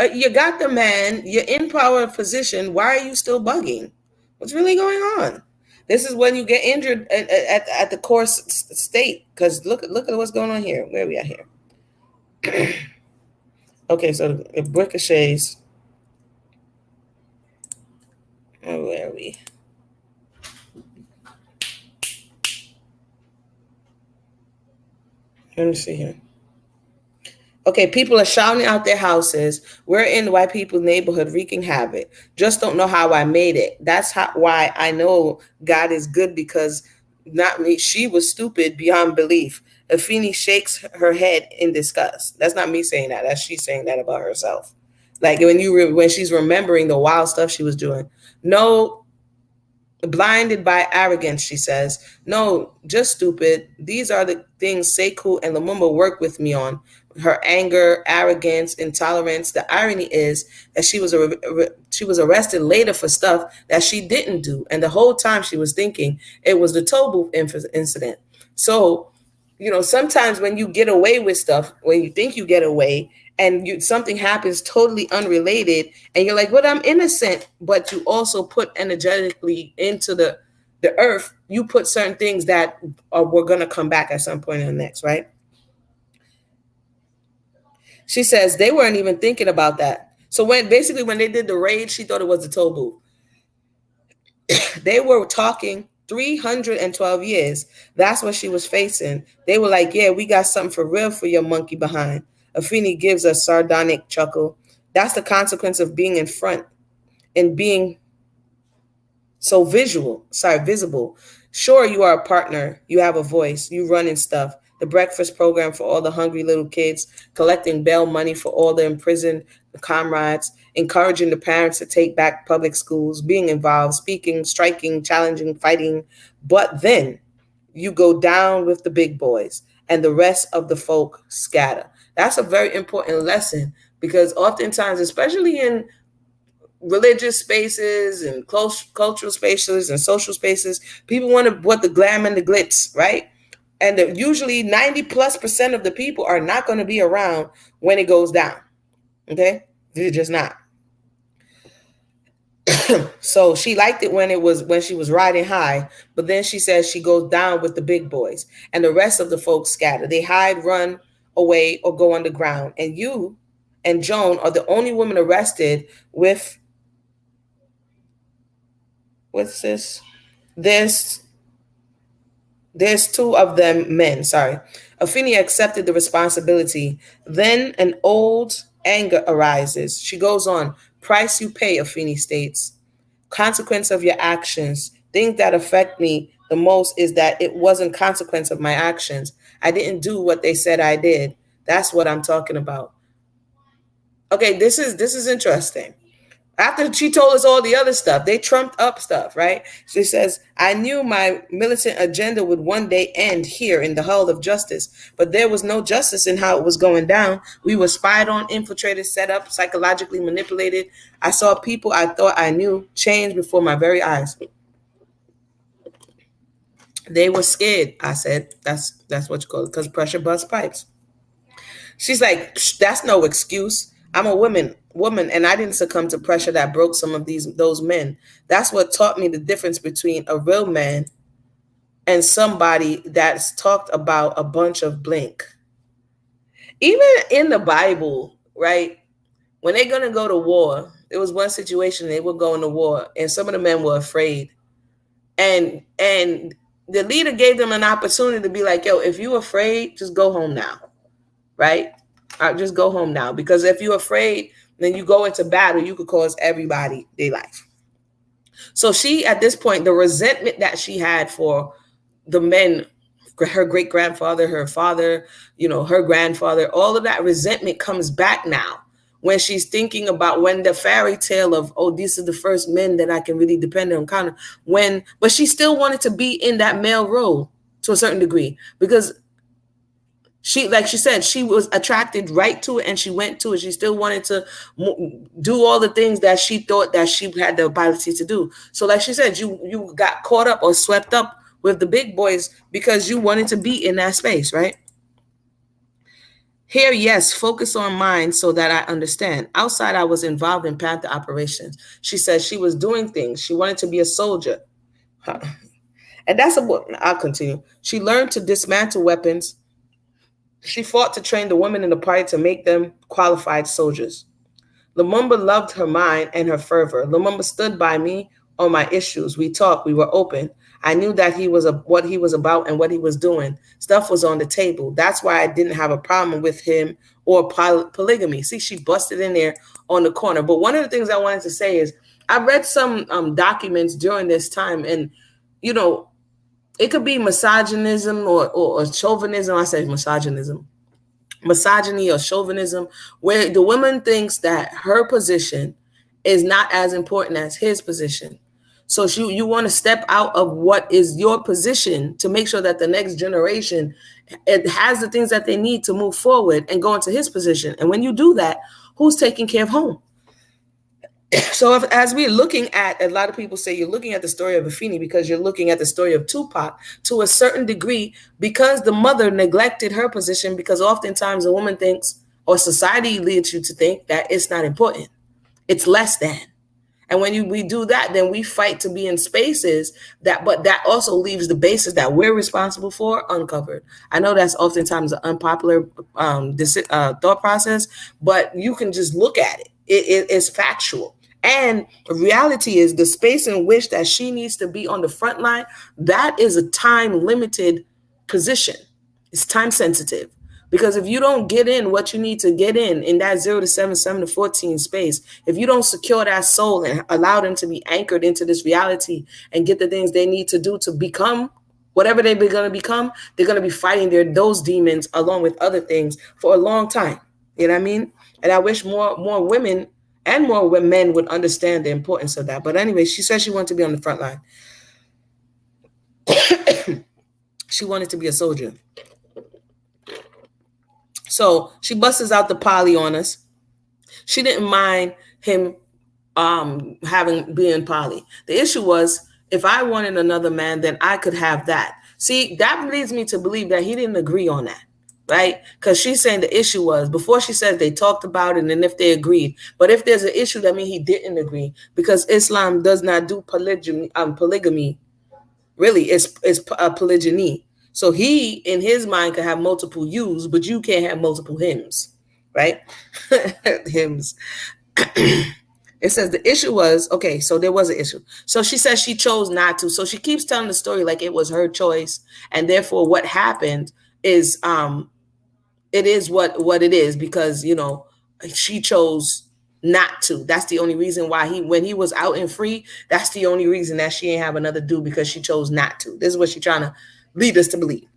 You got the man, you're in power position. Why are you still bugging? What's really going on? This is when you get injured at the course state. Because look at what's going on here. Where are we at here? Okay, so it ricochets. Where are we? Let me see here. Okay, people are shouting out their houses. We're in the white people's neighborhood wreaking havoc. Just don't know how I made it. That's why I know God is good because not me. She was stupid beyond belief. Afeni shakes her head in disgust. That's not me saying that. That's she saying that about herself. Like when she's remembering the wild stuff she was doing. No, blinded by arrogance, she says. No, just stupid. These are the things Sekou and Lumumba worked with me on. Her anger, arrogance, intolerance. The irony is that she was arrested later for stuff that she didn't do, and the whole time she was thinking it was the toll booth incident. So, sometimes when you get away with stuff, when you think you get away, and something happens totally unrelated, and you're like, "Well, I'm innocent," but you also put energetically into the earth. You put certain things that were gonna come back at some point in the next, right? She says they weren't even thinking about that. So when they did the raid, she thought it was the toll booth. They were talking 312 years. That's what she was facing. They were like, "Yeah, we got something for real for your monkey behind." Afeni gives a sardonic chuckle. That's the consequence of being in front and being visible. Sure, you are a partner. You have a voice. You run and stuff. The breakfast program for all the hungry little kids, collecting bail money for all the imprisoned comrades, encouraging the parents to take back public schools, being involved, speaking, striking, challenging, fighting. But then you go down with the big boys and the rest of the folk scatter. That's a very important lesson because oftentimes, especially in religious spaces and close cultural spaces and social spaces, people want the glam and the glitz, right? And usually 90+% of the people are not going to be around when it goes down. Okay, they're just not. So she liked it when she was riding high, but then she says she goes down with the big boys, and the rest of the folks scatter. They hide, run away, or go underground. And you and Joan are the only women arrested with what's this? There's there's two of them men. Sorry. Afeni accepted the responsibility. Then an old anger arises. She goes on. Price you pay, Afeni states. Consequence of your actions. Things that affect me the most is that it wasn't consequence of my actions. I didn't do what they said I did. That's what I'm talking about. Okay, this is interesting. After she told us all the other stuff, they trumped up stuff, right? She says, I knew my militant agenda would one day end here in the hall of justice, but there was no justice in how it was going down. We were spied on, infiltrated, set up, psychologically manipulated. I saw people I thought I knew change before my very eyes. They were scared. I said, that's what you call it, because pressure busts pipes. She's like, that's no excuse. I'm a woman, and I didn't succumb to pressure that broke some of those men. That's what taught me the difference between a real man and somebody that's talked about a bunch of blink. Even in the Bible, right? When they're gonna go to war, there was one situation they were going to war, and some of the men were afraid, and the leader gave them an opportunity to be like, "Yo, if you're afraid, just go home now." Right? Just go home now. Because if you're afraid, then you go into battle, you could cause everybody their life. So she, at this point, the resentment that she had for the men, her great grandfather, her father, her grandfather, all of that resentment comes back now when she's thinking about when the fairy tale of, oh, these are the first men that I can really depend on, kind of but she still wanted to be in that male role to a certain degree because she, like she said, she was attracted right to it and she went to it. She still wanted to do all the things that she thought that she had the ability to do. So like she said, you got caught up or swept up with the big boys because you wanted to be in that space, right? Here, yes, focus on mine so that I understand. Outside, I was involved in Panther operations. She said she was doing things. She wanted to be a soldier. Huh. And that's what I'll continue. She learned to dismantle weapons. She fought to train the women in the party to make them qualified soldiers. Lumumba loved her mind and her fervor. Lumumba stood by me on my issues. We talked. We were open. I knew that what he was about and what he was doing. Stuff was on the table. That's why I didn't have a problem with him or polygamy. See, she busted in there on the corner. But one of the things I wanted to say is I read some documents during this time, and it could be misogynism or chauvinism. I say misogynism. Misogyny or chauvinism, where the woman thinks that her position is not as important as his position. So you want to step out of what is your position to make sure that the next generation it has the things that they need to move forward and go into his position. And when you do that, who's taking care of home? So as we're looking at, a lot of people say you're looking at the story of Afeni because you're looking at the story of Tupac to a certain degree because the mother neglected her position, because oftentimes a woman thinks, or society leads you to think, that it's not important. It's less than. And when we do that, then we fight to be in spaces but that also leaves the basis that we're responsible for uncovered. I know that's oftentimes an unpopular thought process, but you can just look at it. It's factual. And the reality is the space in which that she needs to be on the front line, that is a time limited position. It's time sensitive. Because if you don't get in what you need to get in that 0 to 7, 7 to 14 space, if you don't secure that soul and allow them to be anchored into this reality and get the things they need to do to become whatever they're going to become, they're going to be fighting those demons along with other things for a long time. You know what I mean? And I wish more women and more men would understand the importance of that. But anyway, she said she wanted to be on the front line. She wanted to be a soldier. So she busts out the poly on us. She didn't mind him being poly. The issue was, if I wanted another man, then I could have that. See, that leads me to believe that he didn't agree on that, right? Because she's saying the issue was, before she says they talked about it and if they agreed. But if there's an issue, that means he didn't agree, because Islam does not do polygamy. Really, it's polygyny. So he, in his mind, can have multiple yous, but you can't have multiple hymns, right? Hymns. It says the issue was, okay, so there was an issue. So she says she chose not to. So she keeps telling the story like it was her choice. And therefore what happened is it is what it is, because, she chose not to. That's the only reason why when he was out and free, that's the only reason that she ain't have another dude, because she chose not to. This is what she's trying to lead us to believe.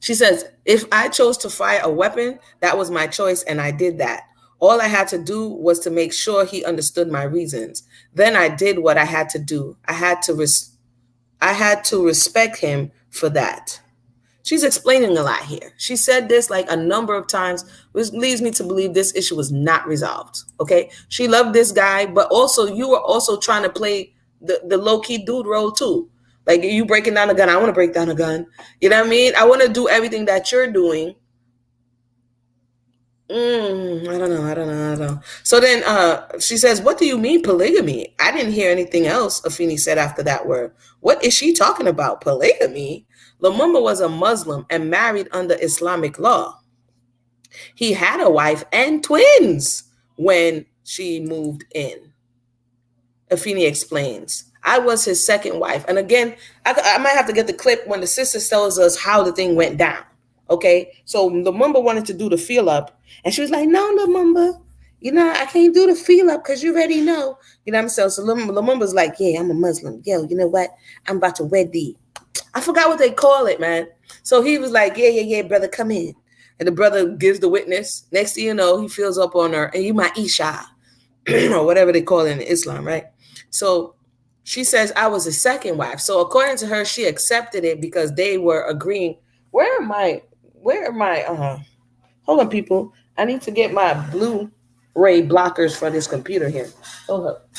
She says, if I chose to fire a weapon, that was my choice and I did that. All I had to do was to make sure he understood my reasons. Then I did what I had to do. I had to respect him for that. She's explaining a lot here. She said this like a number of times, which leads me to believe this issue was not resolved. Okay. She loved this guy, but also you were also trying to play the low-key dude role too. Like you breaking down a gun. I want to break down a gun. You know what I mean? I want to do everything that you're doing. I don't know. I don't know. I don't know. So then she says, what do you mean polygamy? I didn't hear anything else, Afeni said after that word. What is she talking about? Polygamy? Lumumba was a Muslim and married under Islamic law. He had a wife and twins when she moved in. Afeni explains. I was his second wife. And again, I might have to get the clip when the sister tells us how the thing went down. Okay, so Lumumba wanted to do the feel up, and she was like, "No, Lumumba, you know I can't do the feel up because you already know." You know what I'm saying? So Lumumba's like, "Yeah, I'm a Muslim. Yo, you know what? I'm about to wed thee." I forgot what they call it, man. So he was like, "Yeah, brother, come in." And the brother gives the witness. Next thing you know, he feels up on her, and you my Isha, or whatever they call it in Islam, right? So she says, "I was a second wife." So according to her, she accepted it because they were agreeing. Where are my hold on, people. I need to get my Blu-ray blockers for this computer here. Hold up.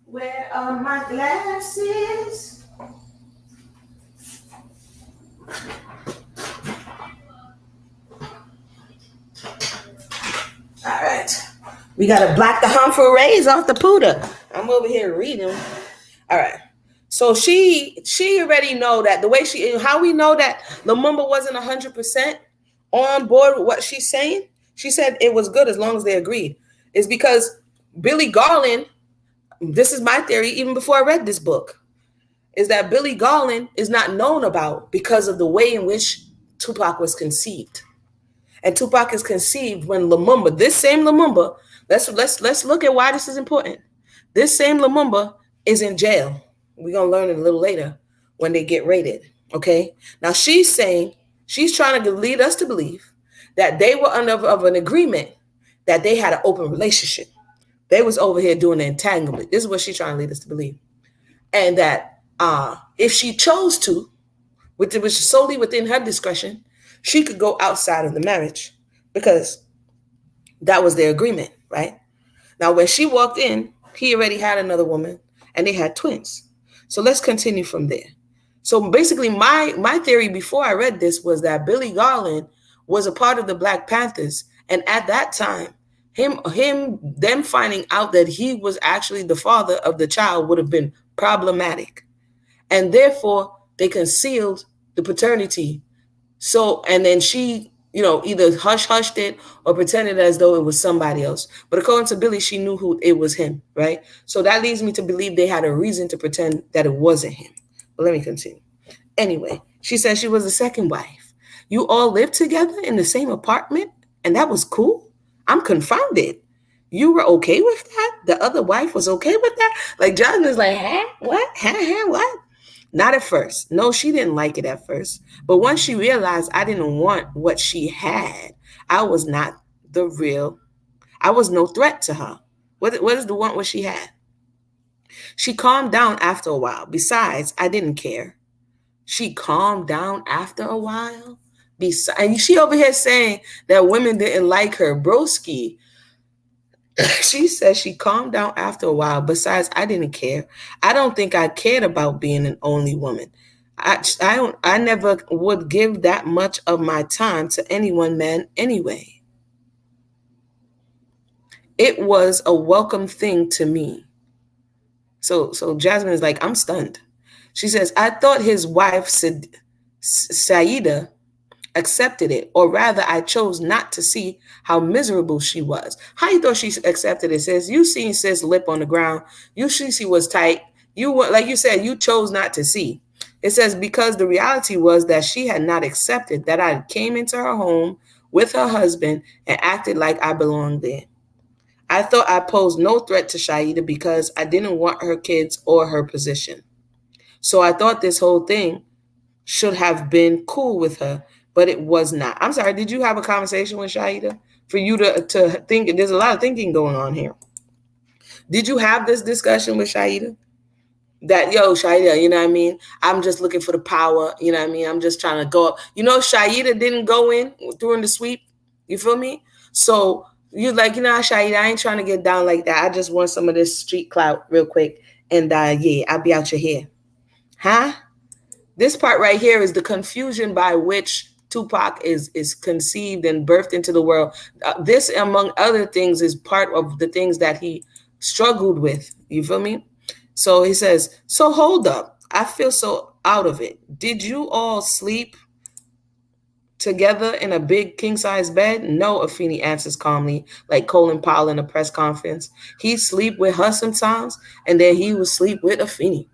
Where are my glasses? All right. We gotta block the harmful rays off the Buddha. I'm over here reading. All right. So she already know that the way how we know that Lumumba wasn't 100% on board with what she's saying. She said it was good as long as they agreed. Is because Billy Garland, this is my theory even before I read this book, is that Billy Garland is not known about because of the way in which Tupac was conceived. And Tupac is conceived when Lumumba, this same Lumumba, let's look at why this is important. This same Lumumba is in jail. We're going to learn it a little later when they get raided. Okay. Now she's saying, she's trying to lead us to believe that they were under of an agreement that they had an open relationship. They was over here doing the entanglement. This is what she's trying to lead us to believe. And that if she chose to, which was solely within her discretion, she could go outside of the marriage because that was their agreement, right? Now, when she walked in, he already had another woman and they had twins. So let's continue from there. So basically, my theory before I read this was that Billy Garland was a part of the Black Panthers. And at that time, them finding out that he was actually the father of the child would have been problematic. And therefore, they concealed the paternity. So, and then she, either hushed it or pretended as though it was somebody else. But according to Billy, she knew who it was him, right? So that leads me to believe they had a reason to pretend that it wasn't him. But let me continue. Anyway, she said she was the second wife. You all lived together in the same apartment and that was cool? I'm confounded. You were okay with that? The other wife was okay with that? Like Jasmine's like, huh? What? Huh? What? Not at first. No, she didn't like it at first. But once she realized I didn't want what she had, I was not I was no threat to her. What is the want what she had? She calmed down after a while. Besides, I didn't care. She calmed down after a while. And she over here saying that women didn't like her. Broski. She says she calmed down after a while. Besides, I didn't care. I don't think I cared about being an only woman. I never would give that much of my time to any one man anyway. It was a welcome thing to me. So Jasmine is like, I'm stunned. She says, I thought his wife, Saida, accepted it, or rather I chose not to see how miserable she was. How you thought she accepted it? Says, you seen sis lip on the ground. You see she was tight. You were, like you said, you chose not to see. It says, because the reality was that she had not accepted that I came into her home with her husband and acted like I belonged there. I thought I posed no threat to Shaida because I didn't want her kids or her position. So I thought this whole thing should have been cool with her, but it was not. I'm sorry, did you have a conversation with Shaida for you to think? There's a lot of thinking going on here. Did you have this discussion with Shaida? That, yo, Shaida, you know what I mean? I'm just looking for the power, you know what I mean? I'm just trying to go up. You know, Shaida didn't go in during the sweep. You feel me? So you like, you know, Shaida, I ain't trying to get down like that. I just want some of this street clout real quick. And yeah, I'll be out your hair. Huh? This part right here is the confusion by which Tupac is conceived and birthed into the world. This, among other things, is part of the things that he struggled with. You feel me? So he says, so hold up. I feel so out of it. Did you all sleep together in a big king size bed? No, Afeni answers calmly, like Colin Powell in a press conference. He'd sleep with her sometimes, and then he would sleep with Afeni.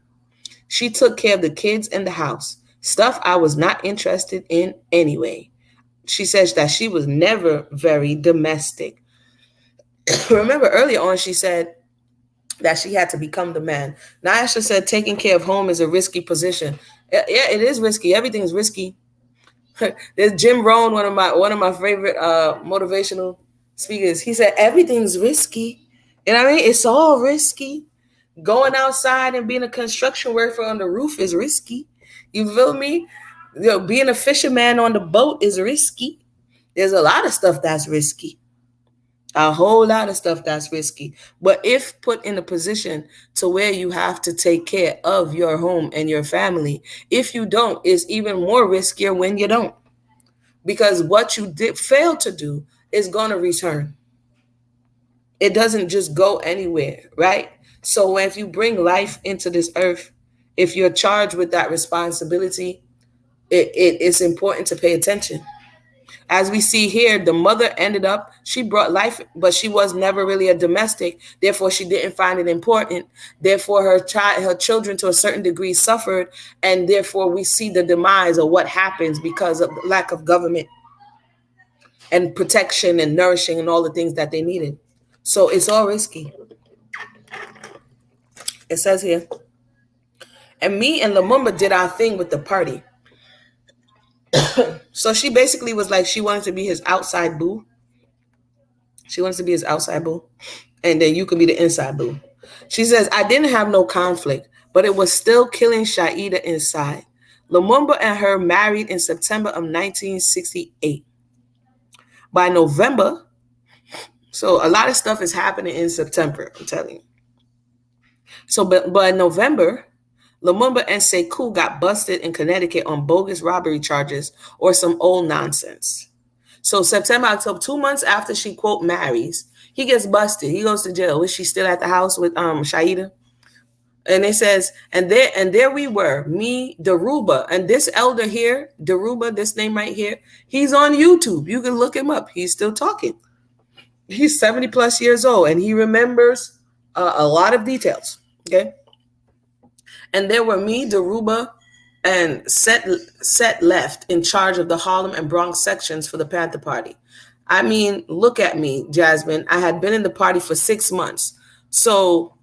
She took care of the kids and the house, stuff I was not interested in anyway. She says that she was never very domestic. Remember earlier on, she said that she had to become the man. Nyasha said taking care of home is a risky position. Yeah, it is risky. Everything's risky. There's Jim Rohn, one of my favorite motivational speakers. He said everything's risky. You know what I mean? It's all risky. Going outside and being a construction worker on the roof is risky. You feel me? You know, being a fisherman on the boat is risky. There's a lot of stuff that's risky. A whole lot of stuff that's risky. But if put in a position to where you have to take care of your home and your family, if you don't, it's even more riskier when you don't. Because what you did fail to do is going to return. It doesn't just go anywhere, right? So if you bring life into this earth, if you're charged with that responsibility, it's important to pay attention. As we see here, the mother ended up, she brought life, but she was never really a domestic. Therefore, she didn't find it important. Therefore, her children to a certain degree suffered. And therefore, we see the demise of what happens because of the lack of government and protection and nourishing and all the things that they needed. So it's all risky. It says here, and me and Lumumba did our thing with the party. So she basically was like, she wanted to be his outside boo. She wants to be his outside boo. And then you could be the inside boo. She says, I didn't have no conflict, but it was still killing Shaida inside. Lumumba and her married in September of 1968. By November, so a lot of stuff is happening in September, I'm telling you. So, but in November, Lumumba and Sekou got busted in Connecticut on bogus robbery charges or some old nonsense. So September, October, 2 months after she, quote, marries, he gets busted. He goes to jail. Was she still at the house with Shaida? And it says, and there we were, me, Daruba, and this elder here, Daruba, this name right here, he's on YouTube. You can look him up. He's still talking. He's 70 plus years old, and he remembers a lot of details. Okay. And there were me, Daruba, and Set left in charge of the Harlem and Bronx sections for the Panther Party. I mean, look at me, Jasmine. I had been in the party for 6 months. So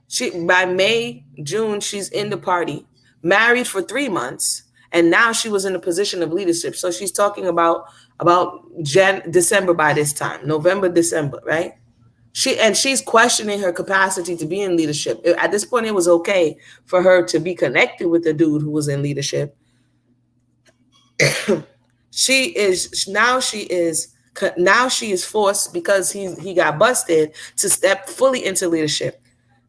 she, by May, June, she's in the party, married for 3 months, and now she was in a position of leadership. So she's talking about December by this time, November, December, right? She's questioning her capacity to be in leadership. At this point, it was okay for her to be connected with the dude who was in leadership. She is forced, because he got busted, to step fully into leadership.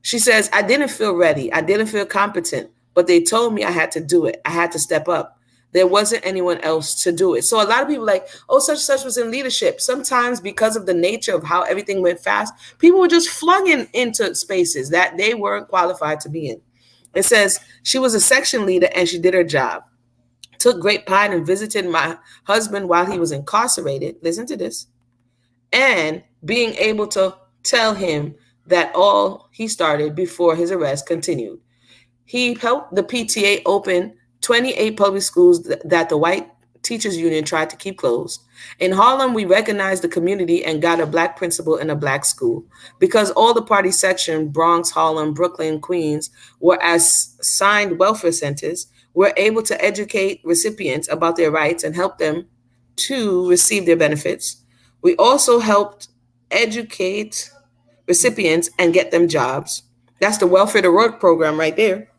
She says, I didn't feel ready. I didn't feel competent, but they told me I had to do it. I had to step up. There wasn't anyone else to do it. So a lot of people like, oh, such was in leadership. Sometimes because of the nature of how everything went fast, people were just flung into spaces that they weren't qualified to be in. It says she was a section leader and she did her job. Took great pride and visited my husband while he was incarcerated. Listen to this. And being able to tell him that all he started before his arrest continued. He helped the PTA open 28 public schools that the white teachers union tried to keep closed. In Harlem, we recognized the community and got a black principal in a black school. Because all the party section, Bronx, Harlem, Brooklyn, Queens, were assigned welfare centers, We're able to educate recipients about their rights and help them to receive their benefits. We also helped educate recipients and get them jobs. That's the welfare to work program right there.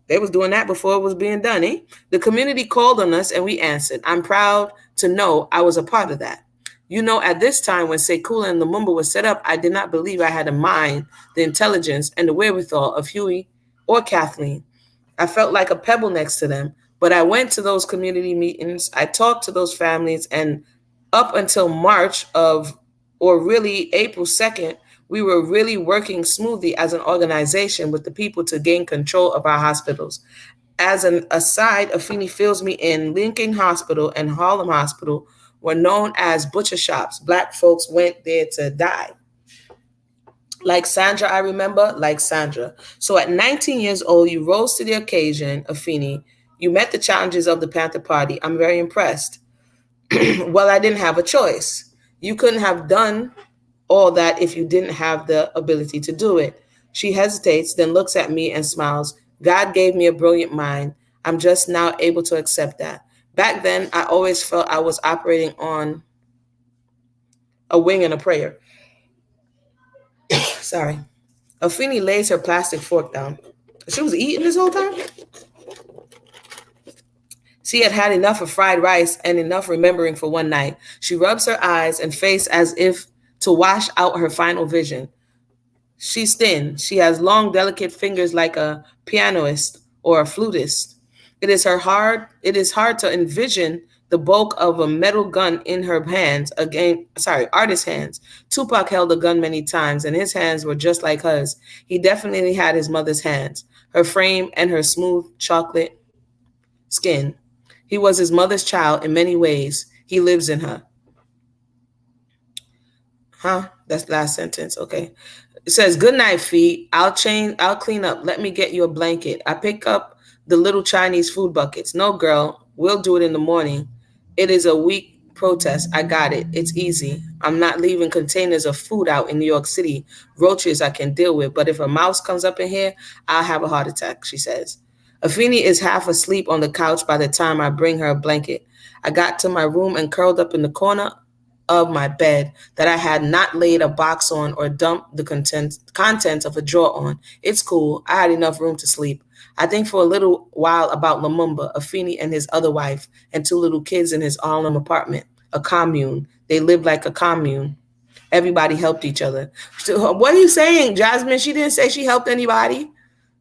They was doing that before it was being done, eh? The community called on us and we answered. I'm proud to know I was a part of that. You know, at this time when Sekula and Lumumba was set up, I did not believe I had the mind, the intelligence, and the wherewithal of Huey or Kathleen. I felt like a pebble next to them. But I went to those community meetings, I talked to those families, and up until March of, or really April 2nd, we were really working smoothly as an organization with the people to gain control of our hospitals. As an aside, Afeni fills me in. Lincoln Hospital and Harlem Hospital were known as butcher shops. Black folks went there to die. Like Sandra, I remember, like Sandra. So at 19 years old, you rose to the occasion, Afeni. You met the challenges of the Panther Party. I'm very impressed. Well, I didn't have a choice. You couldn't have done all that if you didn't have the ability to do it. She hesitates, then looks at me and smiles. God gave me a brilliant mind. I'm just now able to accept that. Back then, I always felt I was operating on a wing and a prayer. Sorry. Afeni lays her plastic fork down. She was eating this whole time? She had had enough of fried rice and enough remembering for one night. She rubs her eyes and face as if to wash out her final vision. She's thin. She has long, delicate fingers like a pianist or a flutist. It is hard to envision the bulk of a metal gun in her hands. Again, sorry, artist's hands. Tupac held a gun many times, and his hands were just like hers. He definitely had his mother's hands, her frame and her smooth chocolate skin. He was his mother's child in many ways. He lives in her. Huh? That's the last sentence. Okay. It says, "Good night, Fee. I'll clean up. Let me get you a blanket. I pick up the little Chinese food buckets. No, girl, we'll do it in the morning. It is a weak protest. I got it. It's easy. I'm not leaving containers of food out in New York City. Roaches I can deal with, but if a mouse comes up in here, I'll have a heart attack," she says. Afeni is half asleep on the couch by the time I bring her a blanket. I got to my room and curled up in the corner of my bed that I had not laid a box on or dumped the contents of a drawer on. It's cool. I had enough room to sleep. I think for a little while about Lumumba, Afeni and his other wife, and two little kids in his Harlem apartment, a commune. They lived like a commune. Everybody helped each other. So, what are you saying, Jasmine? She didn't say she helped anybody.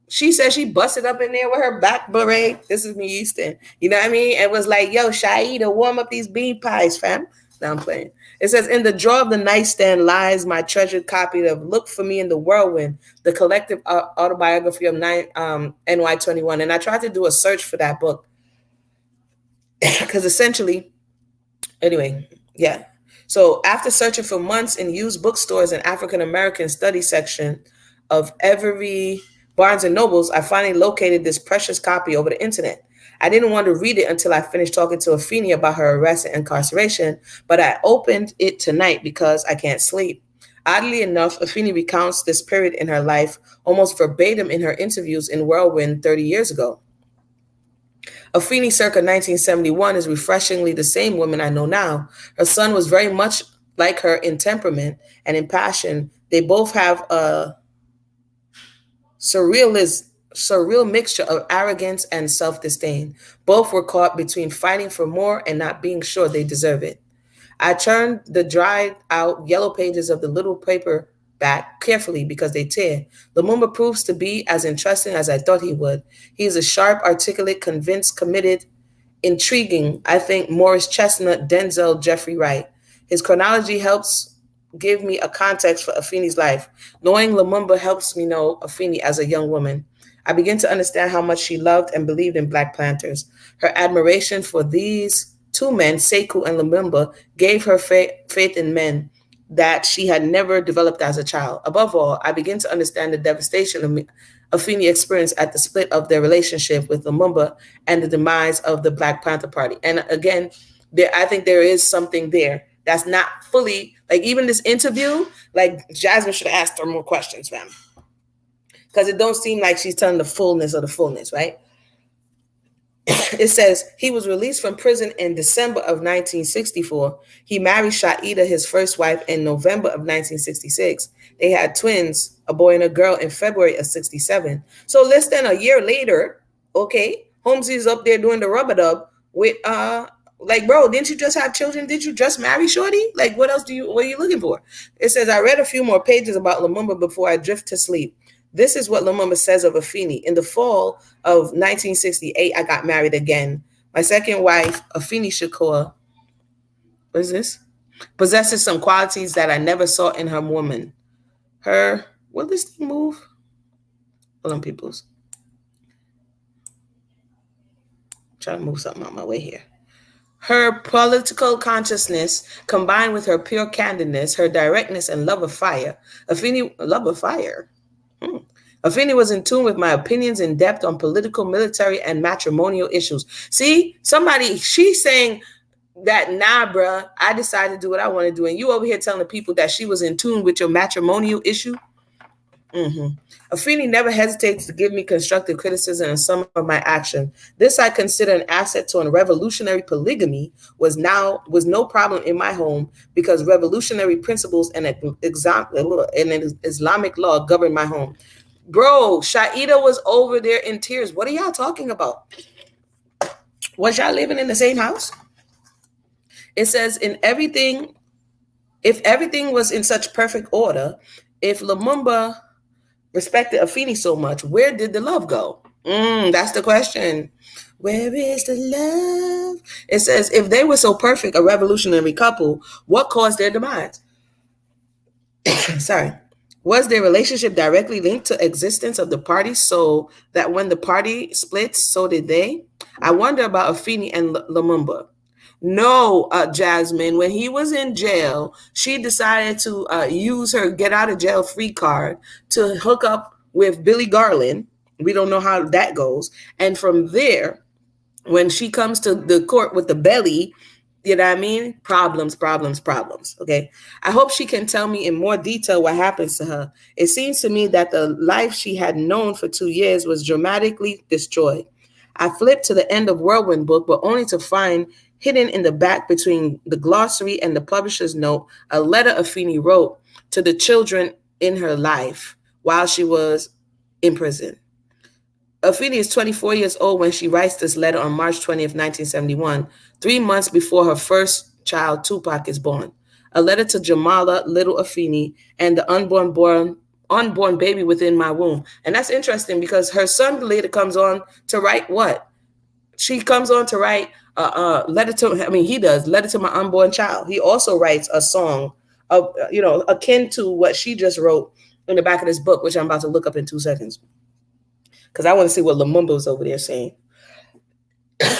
She said she busted up in there with her back beret. This is me, Easton. You know what I mean? It was like, yo, Shaida, warm up these bean pies, fam. Now I'm playing. It says, "In the drawer of the nightstand lies my treasured copy of Look for Me in the Whirlwind, the collective autobiography of NY21. And I tried to do a search for that book because essentially, anyway, yeah. So after searching for months in used bookstores and African American study section of every Barnes and Nobles, I finally located this precious copy over the internet. I didn't want to read it until I finished talking to Afeni about her arrest and incarceration, but I opened it tonight because I can't sleep. Oddly enough, Afeni recounts this period in her life almost verbatim in her interviews in Whirlwind 30 years ago. Afeni circa 1971 is refreshingly the same woman I know now. Her son was very much like her in temperament and in passion. They both have a surreal mixture of arrogance and self-disdain. Both were caught between fighting for more and not being sure they deserve it. I turned the dried out yellow pages of the little paper back carefully because they tear. Lumumba proves to be as interesting as I thought he would. He is a sharp, articulate, convinced, committed, intriguing, I think, Morris Chestnut, Denzel, Jeffrey Wright. His chronology helps give me a context for Afeni's life. Knowing Lumumba helps me know Afeni as a young woman. I begin to understand how much she loved and believed in Black Panthers. Her admiration for these two men, Sekou and Lumumba, gave her faith in men that she had never developed as a child. Above all, I begin to understand the devastation Afeni experienced at the split of their relationship with Lumumba and the demise of the Black Panther Party. And again, I think there is something there that's not fully, like even this interview, like Jasmine should have asked her more questions, fam. Because it don't seem like she's telling the fullness of the fullness, right? It says he was released from prison in December of 1964. He married Shaida, his first wife, in November of 1966. They had twins, a boy and a girl, in February of 67. So less than a year later, okay, Holmesy's up there doing the rubber dub with like, bro, didn't you just have children? Did you just marry Shorty? Like, what are you looking for? It says, I read a few more pages about Lumumba before I drift to sleep. This is what Lumumba says of Afeni. In the fall of 1968, I got married again. My second wife, Afeni Shakur, what is this? Possesses some qualities that I never saw in her woman. Will this thing move? Hold on, peoples. Trying to move something out my way here. Her political consciousness, combined with her pure candidness, her directness, and love of fire. Love of fire. Afeni was in tune with my opinions in depth on political, military, and matrimonial issues. See, she's saying that, nah, bruh, I decided to do what I want to do. And you over here telling the people that she was in tune with your matrimonial issue? Afeni never hesitates to give me constructive criticism on some of my action. This I consider an asset to a revolutionary polygamy was no problem in my home because revolutionary principles and an Islamic law govern my home. Bro, Shaida was over there in tears. What are y'all talking about? Was y'all living in the same house? It says if everything was in such perfect order, if Lumumba respected Afeni so much, where did the love go? That's the question. Where is the love? It says, if they were so perfect, a revolutionary couple, what caused their demise? Sorry. Was their relationship directly linked to existence of the party so that when the party splits, so did they? I wonder about Afeni and Lumumba. No, Jasmine, when he was in jail, she decided to use her get out of jail free card to hook up with Billy Garland. We don't know how that goes. And from there, when she comes to the court with the belly, you know what I mean? Problems. Okay. I hope she can tell me in more detail what happens to her. It seems to me that the life she had known for 2 years was dramatically destroyed. I flipped to the end of Whirlwind book, but only to find hidden in the back between the glossary and the publisher's note, a letter Afeni wrote to the children in her life while she was in prison. Afeni is 24 years old when she writes this letter on March 20th, 1971, 3 months before her first child, Tupac, is born. A letter to Jamala, little Afeni, and the unborn baby within my womb. And that's interesting because her son later comes on to write what? She comes on to write he does, letter to my unborn child. He also writes a song of, akin to what she just wrote in the back of this book, which I'm about to look up in 2 seconds. Because I want to see what Lumumba's over there saying.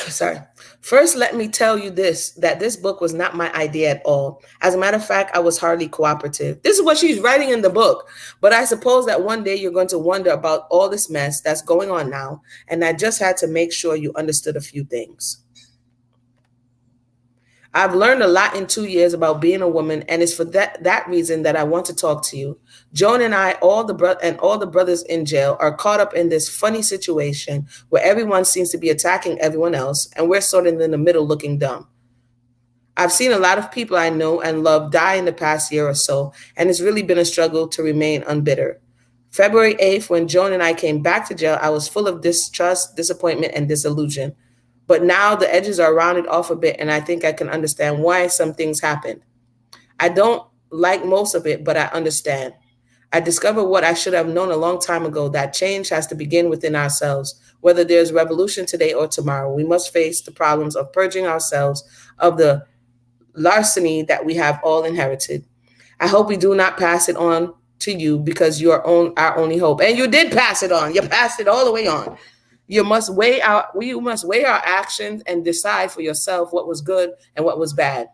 Sorry. First, let me tell you that this book was not my idea at all. As a matter of fact, I was hardly cooperative. This is what she's writing in the book. But I suppose that one day you're going to wonder about all this mess that's going on now. And I just had to make sure you understood a few things. I've learned a lot in 2 years about being a woman, and it's for that reason that I want to talk to you. Joan and I, all the brothers in jail, are caught up in this funny situation where everyone seems to be attacking everyone else, and we're sort of in the middle looking dumb. I've seen a lot of people I know and love die in the past year or so, and it's really been a struggle to remain unbitter. February 8th, when Joan and I came back to jail, I was full of distrust, disappointment, and disillusion. But now the edges are rounded off a bit, and I think I can understand why some things happened. I don't like most of it, but I understand. I discovered what I should have known a long time ago, that change has to begin within ourselves. Whether there's revolution today or tomorrow, we must face the problems of purging ourselves of the larceny that we have all inherited. I hope we do not pass it on to you because you are our only hope. And you did pass it on. You passed it all the way on. We must weigh our actions and decide for yourself what was good and what was bad.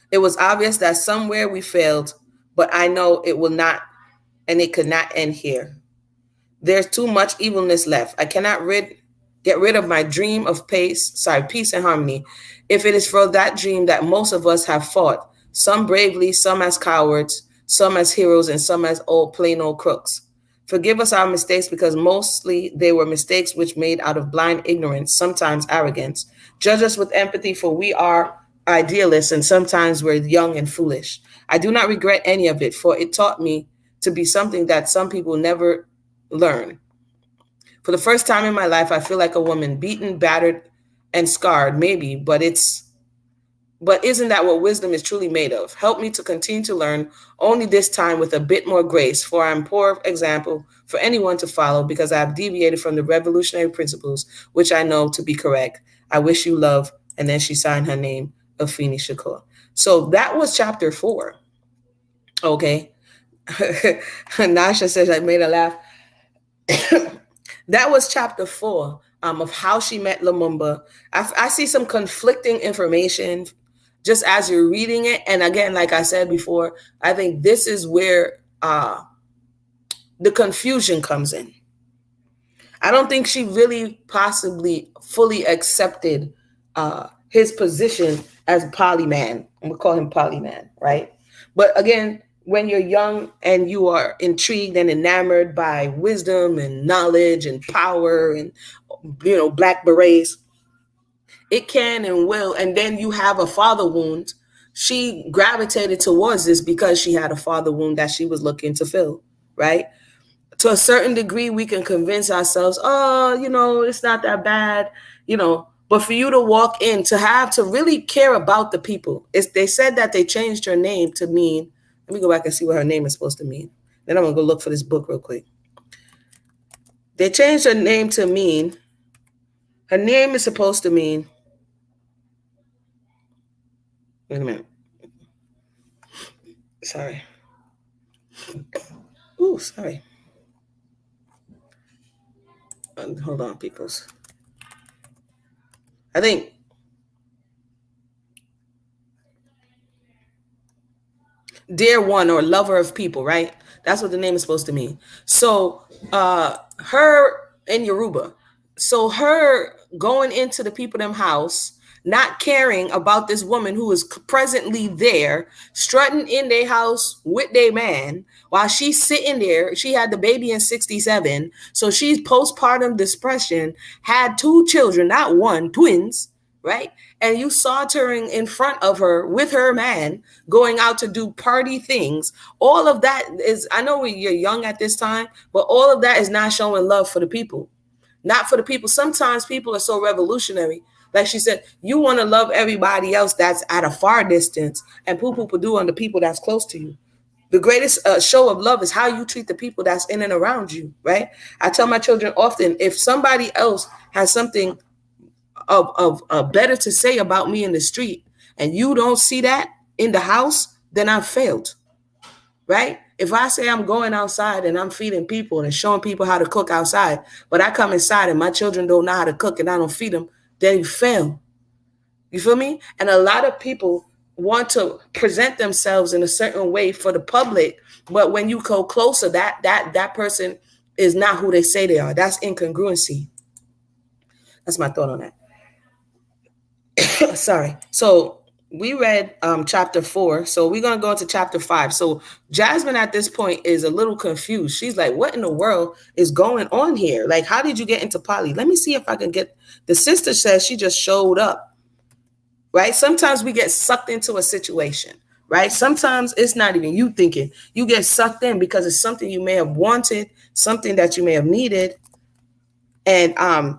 It was obvious that somewhere we failed, but I know it will not, and it could not end here. There's too much evilness left. I cannot get rid of my dream of peace and harmony. If it is for that dream that most of us have fought, some bravely, some as cowards, some as heroes, and some as plain old crooks. Forgive us our mistakes because mostly they were mistakes which made out of blind ignorance, sometimes arrogance. Judge us with empathy, for we are idealists and sometimes we're young and foolish. I do not regret any of it, for it taught me to be something that some people never learn. For the first time in my life, I feel like a woman, beaten, battered, and scarred, maybe, but isn't that what wisdom is truly made of? Help me to continue to learn, only this time with a bit more grace, for I am poor example for anyone to follow because I have deviated from the revolutionary principles which I know to be correct. I wish you love. And then she signed her name, Afeni Shakur. So that was chapter 4. Okay. Nasha says I made her laugh. That was chapter 4 of how she met Lumumba. I see some conflicting information just as you're reading it. And again, like I said before, I think this is where the confusion comes in. I don't think she really possibly fully accepted his position as polyman. I'm going to call him polyman, right? But again, when you're young and you are intrigued and enamored by wisdom and knowledge and power and, black berets, it can and will. And then you have a father wound. She gravitated towards this because she had a father wound that she was looking to fill, right? To a certain degree, we can convince ourselves, oh, it's not that bad, But for you to walk in, to really care about the people, they said that they changed her name to mean, let me go back and see what her name is supposed to mean. Then I'm going to go look for this book real quick. They changed her name to mean, her name is supposed to mean, wait a minute. Sorry. Ooh, sorry. Hold on, peoples. I think dear one or lover of people, right? That's what the name is supposed to mean. So her in Yoruba. So her going into the people them house, not caring about this woman who is presently there, strutting in their house with their man while she's sitting there. She had the baby in 67. So she's postpartum depression, had 2 children, not one, twins, right? And you sauntering in front of her with her man going out to do party things. All of that is, I know you're young at this time, but all of that is not showing love for the people. Not for the people. Sometimes people are so revolutionary. Like she said, you want to love everybody else that's at a far distance and poo do on the people that's close to you. The greatest show of love is how you treat the people that's in and around you, right? I tell my children often, if somebody else has something of better to say about me in the street and you don't see that in the house, then I've failed, right? If I say I'm going outside and I'm feeding people and showing people how to cook outside, but I come inside and my children don't know how to cook and I don't feed them, then you fail. You feel me? And a lot of people want to present themselves in a certain way for the public, but when you go closer, that person is not who they say they are. That's incongruency. That's my thought on that. Sorry. So we read chapter 4. So we're going to go into chapter 5. So Jasmine at this point is a little confused. She's like, what in the world is going on here? Like, how did you get into poly? Let me see if I can get, the sister says she just showed up, right? Sometimes we get sucked into a situation, right? Sometimes it's not even you thinking. You get sucked in because it's something you may have wanted, something that you may have needed. And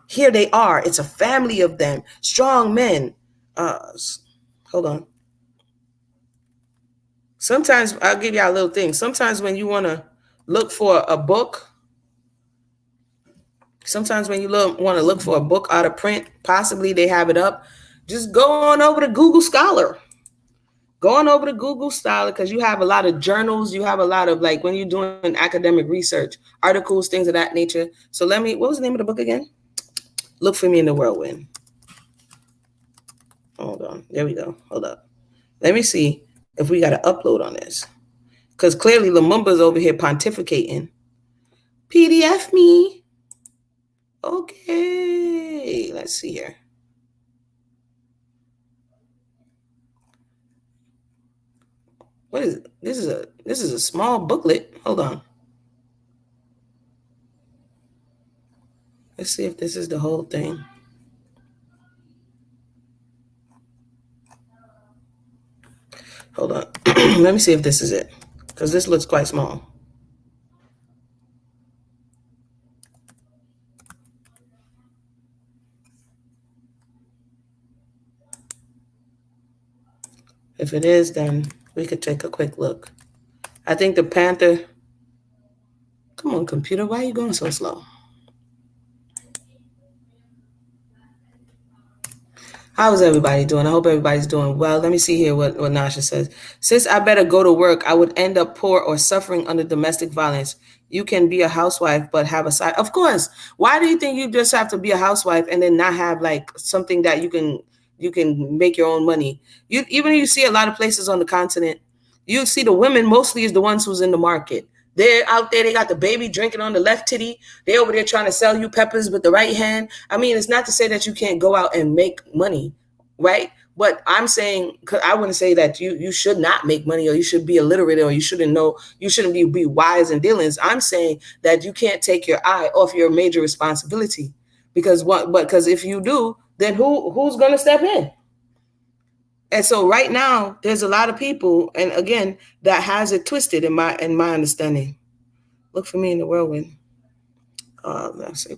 here they are. It's a family of them, strong men. Hold on. Sometimes I'll give y'all a little thing. Sometimes when you want to look for a book, sometimes when you want to look for a book out of print, possibly they have it up. Just go on over to Google Scholar. Go on over to Google Scholar because you have a lot of journals. You have a lot of, like, when you're doing academic research, articles, things of that nature. So what was the name of the book again? Look for Me in the Whirlwind. Hold on. There we go. Hold up. Let me see if we got an upload on this. Because clearly Lumumba's over here pontificating. PDF me. Okay. Let's see here. What is it? This is a small booklet. Hold on. Let's see if this is the whole thing. Hold on. Let me see if this is it. Because this looks quite small. If it is, then we could take a quick look. I think the Panther. Come on, computer. Why are you going so slow? How is everybody doing? I hope everybody's doing well. Let me see here what Nasha says. Since I better go to work, I would end up poor or suffering under domestic violence. You can be a housewife, but have a side. Of course. Why do you think you just have to be a housewife and then not have like something that you can make your own money? You see a lot of places on the continent, you see the women mostly is the ones who's in the market. They're out there, they got the baby drinking on the left titty. They over there trying to sell you peppers with the right hand. I mean, it's not to say that you can't go out and make money, right? But I'm saying, cause I wouldn't say that you should not make money or you should be illiterate or you shouldn't be wise in dealings. I'm saying that you can't take your eye off your major responsibility because if you do, then who's gonna step in? And so right now, there's a lot of people, and again, that has it twisted in my understanding. Look for me in the whirlwind. Let's see.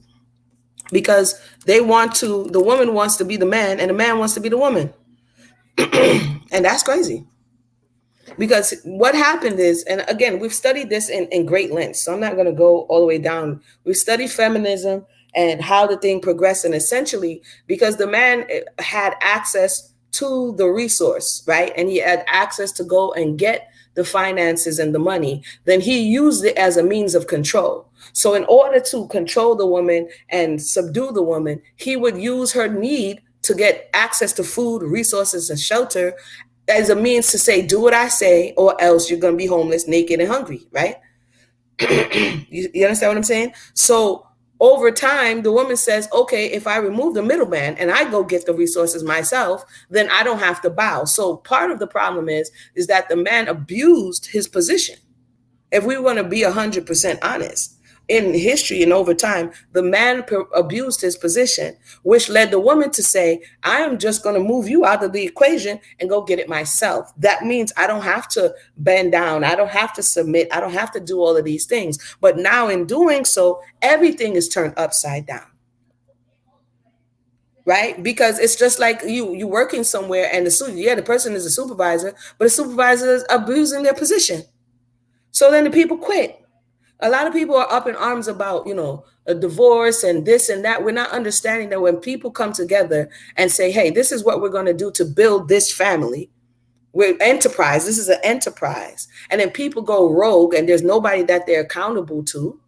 Because the woman wants to be the man, and the man wants to be the woman, and that's crazy. Because what happened is, and again, we've studied this in great lengths, so I'm not going to go all the way down. We've studied feminism and how the thing progressed, and essentially, because the man had access to the resource, right? And he had access to go and get the finances and the money, then he used it as a means of control. So in order to control the woman and subdue the woman, he would use her need to get access to food, resources, and shelter as a means to say, do what I say, or else you're going to be homeless, naked, and hungry, right? You understand what I'm saying? So over time, the woman says, okay, if I remove the middleman and I go get the resources myself, then I don't have to bow. So part of the problem is that the man abused his position. If we want to be 100% honest, in history and over time, the man abused his position, which led the woman to say, I am just going to move you out of the equation and go get it myself. That means I don't have to bend down. I don't have to submit. I don't have to do all of these things. But now in doing so, everything is turned upside down. Right? Because it's just like you working somewhere and the person is a supervisor, but the supervisor is abusing their position. So then the people quit. A lot of people are up in arms about, a divorce and this and that. We're not understanding that when people come together and say, hey, this is what we're going to do to build this family. We're enterprise. This is an enterprise. And then people go rogue and there's nobody that they're accountable to,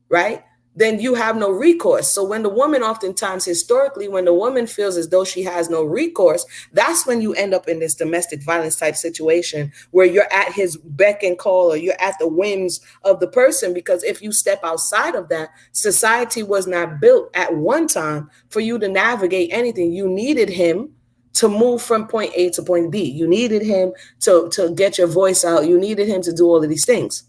right? Then you have no recourse. So when the woman, oftentimes historically, when the woman feels as though she has no recourse, that's when you end up in this domestic violence type situation where you're at his beck and call or you're at the whims of the person. Because if you step outside of that, society was not built at one time for you to navigate anything. You needed him to move from point A to point B. You needed him to get your voice out. You needed him to do all of these things.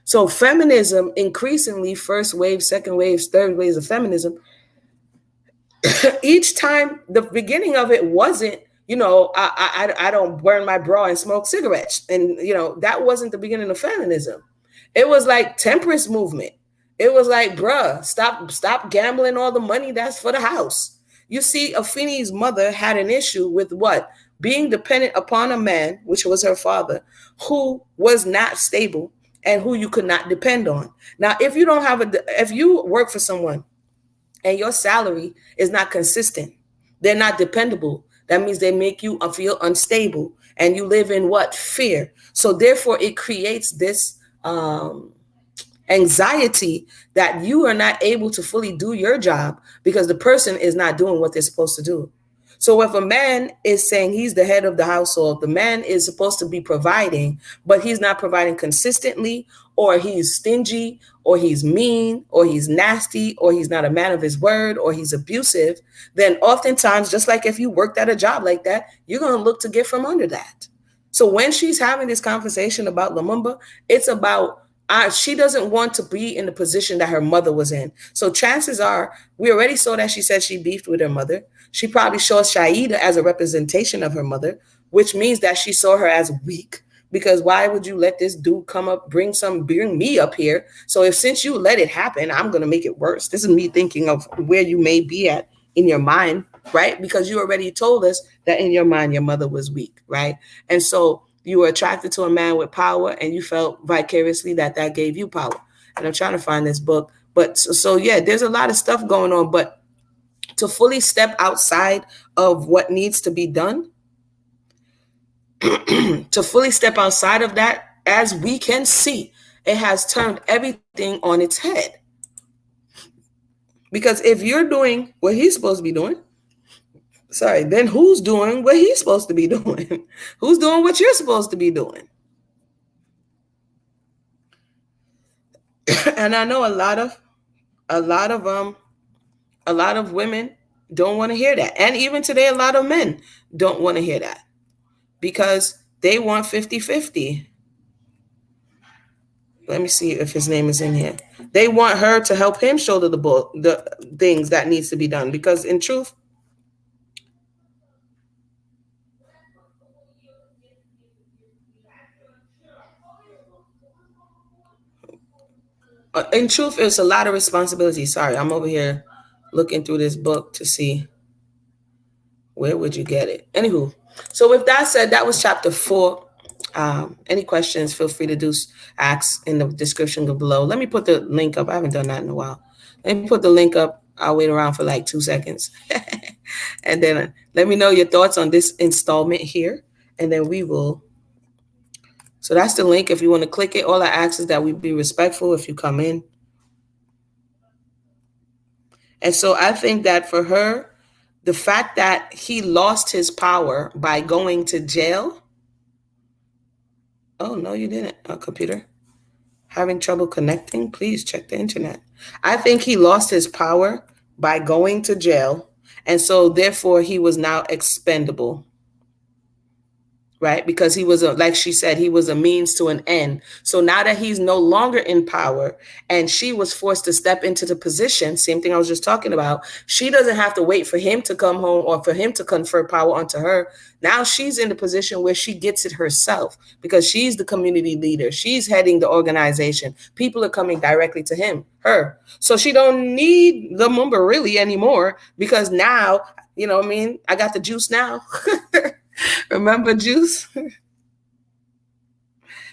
So feminism, increasingly, first wave, second wave, third waves of feminism, each time the beginning of it wasn't, I don't burn my bra and smoke cigarettes. And, that wasn't the beginning of feminism. It was like temperance movement. It was like, bruh, stop gambling all the money that's for the house. You see, Afeni's mother had an issue with what? Being dependent upon a man, which was her father, who was not stable and who you could not depend on. Now, if you work for someone and your salary is not consistent, they're not dependable. That means they make you feel unstable and you live in what? Fear. So therefore it creates this anxiety that you are not able to fully do your job because the person is not doing what they're supposed to do. So if a man is saying he's the head of the household, the man is supposed to be providing, but he's not providing consistently, or he's stingy, or he's mean, or he's nasty, or he's not a man of his word, or he's abusive, then oftentimes, just like if you worked at a job like that, you're going to look to get from under that. So when she's having this conversation about Lumumba, it's about she doesn't want to be in the position that her mother was in. So chances are, we already saw that she said she beefed with her mother. She probably saw Shaida as a representation of her mother, which means that she saw her as weak. Because why would you let this dude come up, bring me up here? So if since you let it happen, I'm gonna make it worse. This is me thinking of where you may be at in your mind, right? Because you already told us that in your mind your mother was weak, right? And so you were attracted to a man with power, and you felt vicariously that that gave you power. And I'm trying to find this book, but so yeah, there's a lot of stuff going on. But to fully step outside of what needs to be done, to fully step outside of that, as we can see, it has turned everything on its head. Because if you're doing what he's supposed to be doing, sorry, then who's doing what he's supposed to be doing? Who's doing what you're supposed to be doing? And I know a lot of a lot of women don't want to hear that. And even today a lot of men don't want to hear that because they want 50-50. Let me see if his name is in here. They want her to help him shoulder the things that needs to be done, because in truth, it's a lot of responsibility. Sorry, I'm over here looking through this book to see where would you get it. Anywho, so with that said, that was chapter 4. Any questions, feel free to ask in the description below. Let me put the link up. I haven't done that in a while. Let me put the link up. I'll wait around for like 2 seconds. And then let me know your thoughts on this installment here. And then we will. So that's the link. If you want to click it, all I ask is that we be respectful if you come in. And so I think that for her, the fact that he lost his power by going to jail. Oh, no, you didn't. Computer. Having trouble connecting? Please check the internet. I think he lost his power by going to jail. And so therefore he was now expendable. Right? Because he was, like she said, he was a means to an end. So now that he's no longer in power and she was forced to step into the position, same thing I was just talking about, she doesn't have to wait for him to come home or for him to confer power onto her. Now she's in the position where she gets it herself because she's the community leader. She's heading the organization. People are coming directly to her. So she don't need the Mumba really anymore because now, you know what I mean? I got the juice now. Remember juice?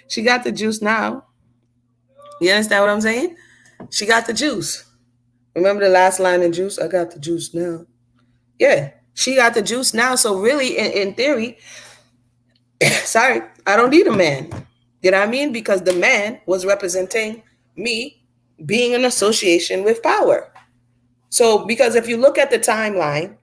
She got the juice now. You understand what I'm saying? She got the juice. Remember the last line in Juice? I got the juice now. Yeah, she got the juice now. So really, in theory, sorry, I don't need a man. You know what I mean? Because the man was representing me being in association with power. So because if you look at the timeline,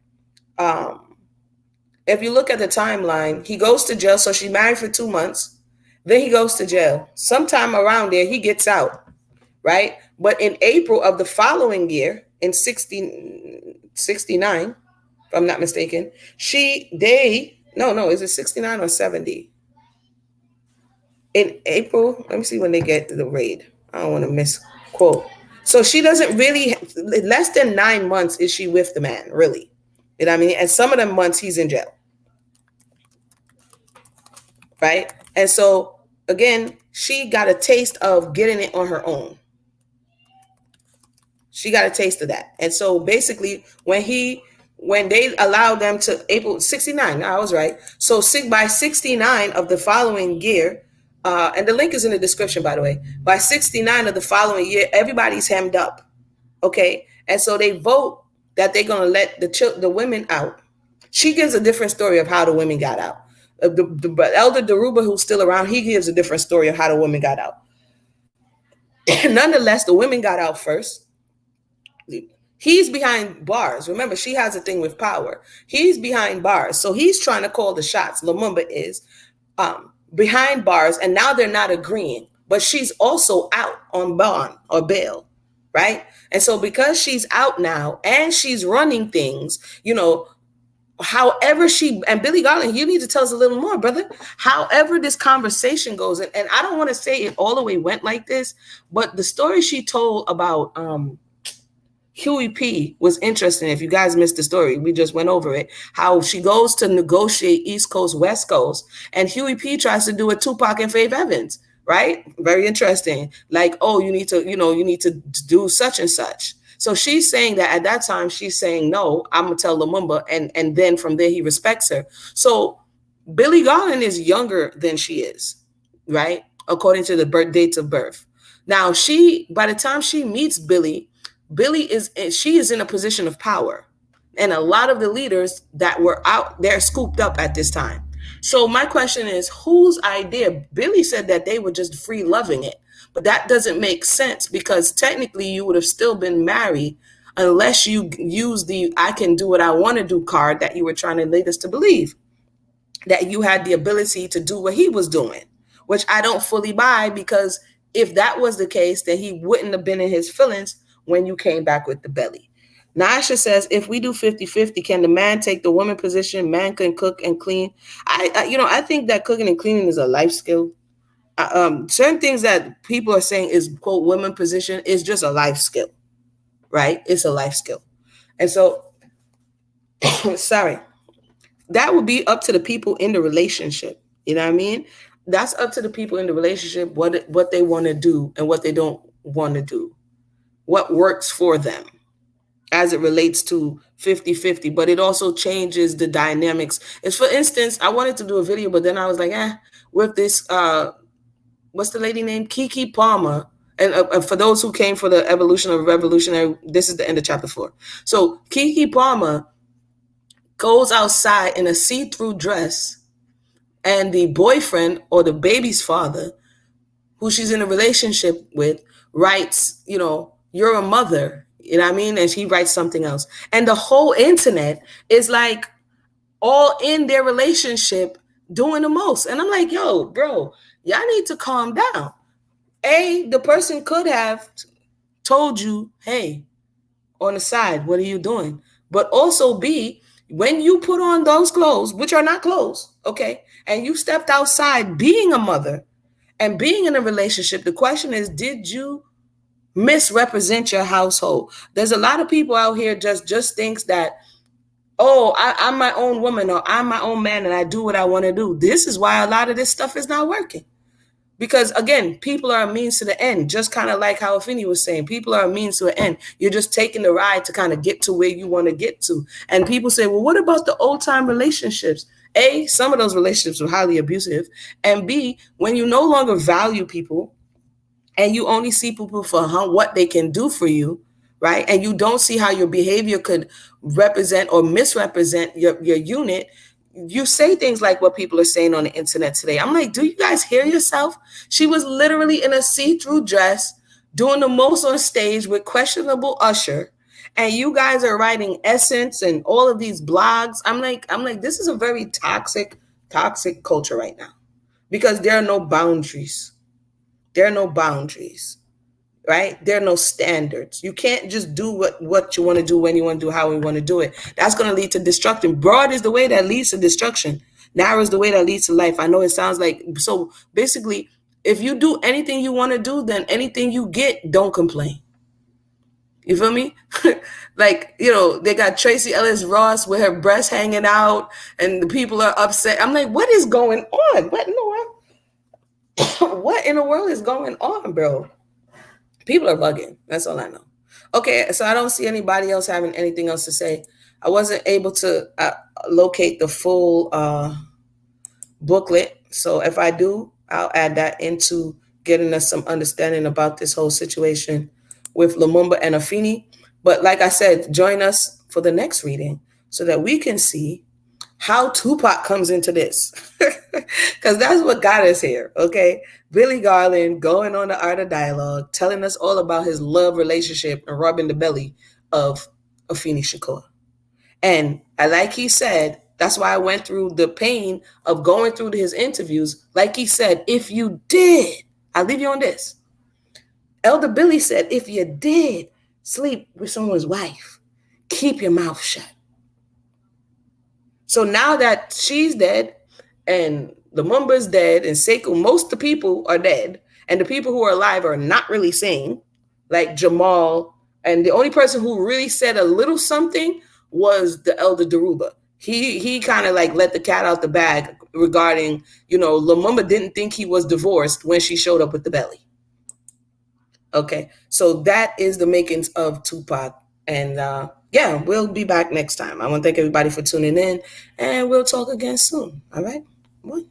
he goes to jail. So she married for 2 months. Then he goes to jail. Sometime around there, he gets out, right? But in April of the following year, in 69, if I'm not mistaken, is it 69 or 70? In April, let me see when they get the raid. I don't want to misquote. So she doesn't really, less than 9 months is she with the man, really. You know what I mean? And some of them months he's in jail. Right? And so, again, she got a taste of getting it on her own. She got a taste of that. And so basically, when they allowed them to April 69, I was right. So by 69 of the following year, and the link is in the description, by the way, by 69 of the following year, everybody's hemmed up. Okay. And so they vote that they're going to let the women out. She gives a different story of how the women got out. The elder Daruba, who's still around, he gives a different story of how the women got out. Nonetheless, the women got out first. He's behind bars. Remember, she has a thing with power. He's behind bars. So he's trying to call the shots. Lumumba is behind bars, and now they're not agreeing. But she's also out on bond or bail, right? And so because she's out now and she's running things, However, and Billy Garland, you need to tell us a little more, brother. However, this conversation goes, and I don't want to say it all the way went like this, but the story she told about Huey P was interesting. If you guys missed the story, we just went over it. How she goes to negotiate East Coast, West Coast, and Huey P tries to do a Tupac and Faith Evans, right? Very interesting. Like, oh, you need to do such and such. So she's saying that at that time, she's saying, no, I'm gonna tell Lumumba, and then from there he respects her. So Billy Garland is younger than she is, right? According to the birth dates of birth. Now by the time she meets Billy, she is in a position of power, and a lot of the leaders that were out there scooped up at this time. So my question is, whose idea? Billy said that they were just free loving it, but that doesn't make sense because technically you would have still been married unless you use the "I can do what I want to do" card that you were trying to lead us to believe, that you had the ability to do what he was doing, which I don't fully buy, because if that was the case, then he wouldn't have been in his feelings when you came back with the belly. Nasha says, if we do 50-50, can the man take the woman position? Man can cook and clean. I think that cooking and cleaning is a life skill. Certain things that people are saying is, quote, women position is just a life skill, right? It's a life skill. And so, sorry, that would be up to the people in the relationship. You know what I mean? That's up to the people in the relationship, what they want to do and what they don't want to do, what works for them as it relates to 50-50. But it also changes the dynamics. As for instance, I wanted to do a video, but then I was like, with this, what's the lady name? Keke Palmer. And for those who came for the evolution of revolutionary, this is the end of chapter 4. So Keke Palmer goes outside in a see-through dress, and the boyfriend or the baby's father, who she's in a relationship with, writes, you're a mother, you know what I mean? And she writes something else. And the whole internet is like all in their relationship doing the most. And I'm like, yo, bro, y'all need to calm down. The person could have told you, hey, on the side, what are you doing? But also B, when you put on those clothes, which are not clothes, okay, and you stepped outside being a mother and being in a relationship, the question is, did you misrepresent your household? There's a lot of people out here just thinks that, I'm my own woman, or I'm my own man, and I do what I want to do. This is why a lot of this stuff is not working. Because again, people are a means to the end, just kind of like how Afeni was saying, people are a means to an end. You're just taking the ride to kind of get to where you want to get to. And people say, well, what about the old time relationships? Some of those relationships were highly abusive. And B, when you no longer value people and you only see people for what they can do for you, right? And you don't see how your behavior could represent or misrepresent your unit, you say things like what people are saying on the internet today. I'm like, do you guys hear yourself? She was literally in a see-through dress doing the most on stage with questionable usher, and you guys are writing Essence and all of these blogs. I'm like, this is a very toxic culture right now, because there are no boundaries. There are no boundaries. Right? There are no standards. You can't just do what you want to do when you want to do, how you want to do it. That's going to lead to destruction. Broad is the way that leads to destruction. Narrow is the way that leads to life. I know it sounds like, so basically, if you do anything you want to do, then anything you get, don't complain. You feel me? Like, they got Tracy Ellis Ross with her breasts hanging out and the people are upset. I'm like, what is going on? What in the world? What in the world is going on, bro? People are bugging. That's all I know. Okay, so I don't see anybody else having anything else to say. I wasn't able to locate the full booklet. So if I do, I'll add that into getting us some understanding about this whole situation with Lumumba and Afeni. But like I said, join us for the next reading so that we can see how Tupac comes into this. Because that's what got us here, okay? Billy Garland going on the Art of Dialogue, telling us all about his love relationship and rubbing the belly of Afeni Shakur. And like he said, that's why I went through the pain of going through his interviews. Like he said, if you did, I'll leave you on this. Elder Billy said, if you did sleep with someone's wife, keep your mouth shut. So now that she's dead and Lumumba's dead and Sekou, most of the people are dead. And the people who are alive are not really saying, like Jamal. And the only person who really said a little something was the elder Daruba. He kind of like let the cat out the bag regarding, Lumumba didn't think he was divorced when she showed up with the belly. Okay, so that is the makings of Tupac. And yeah, we'll be back next time. I want to thank everybody for tuning in, and we'll talk again soon. All right? Bye.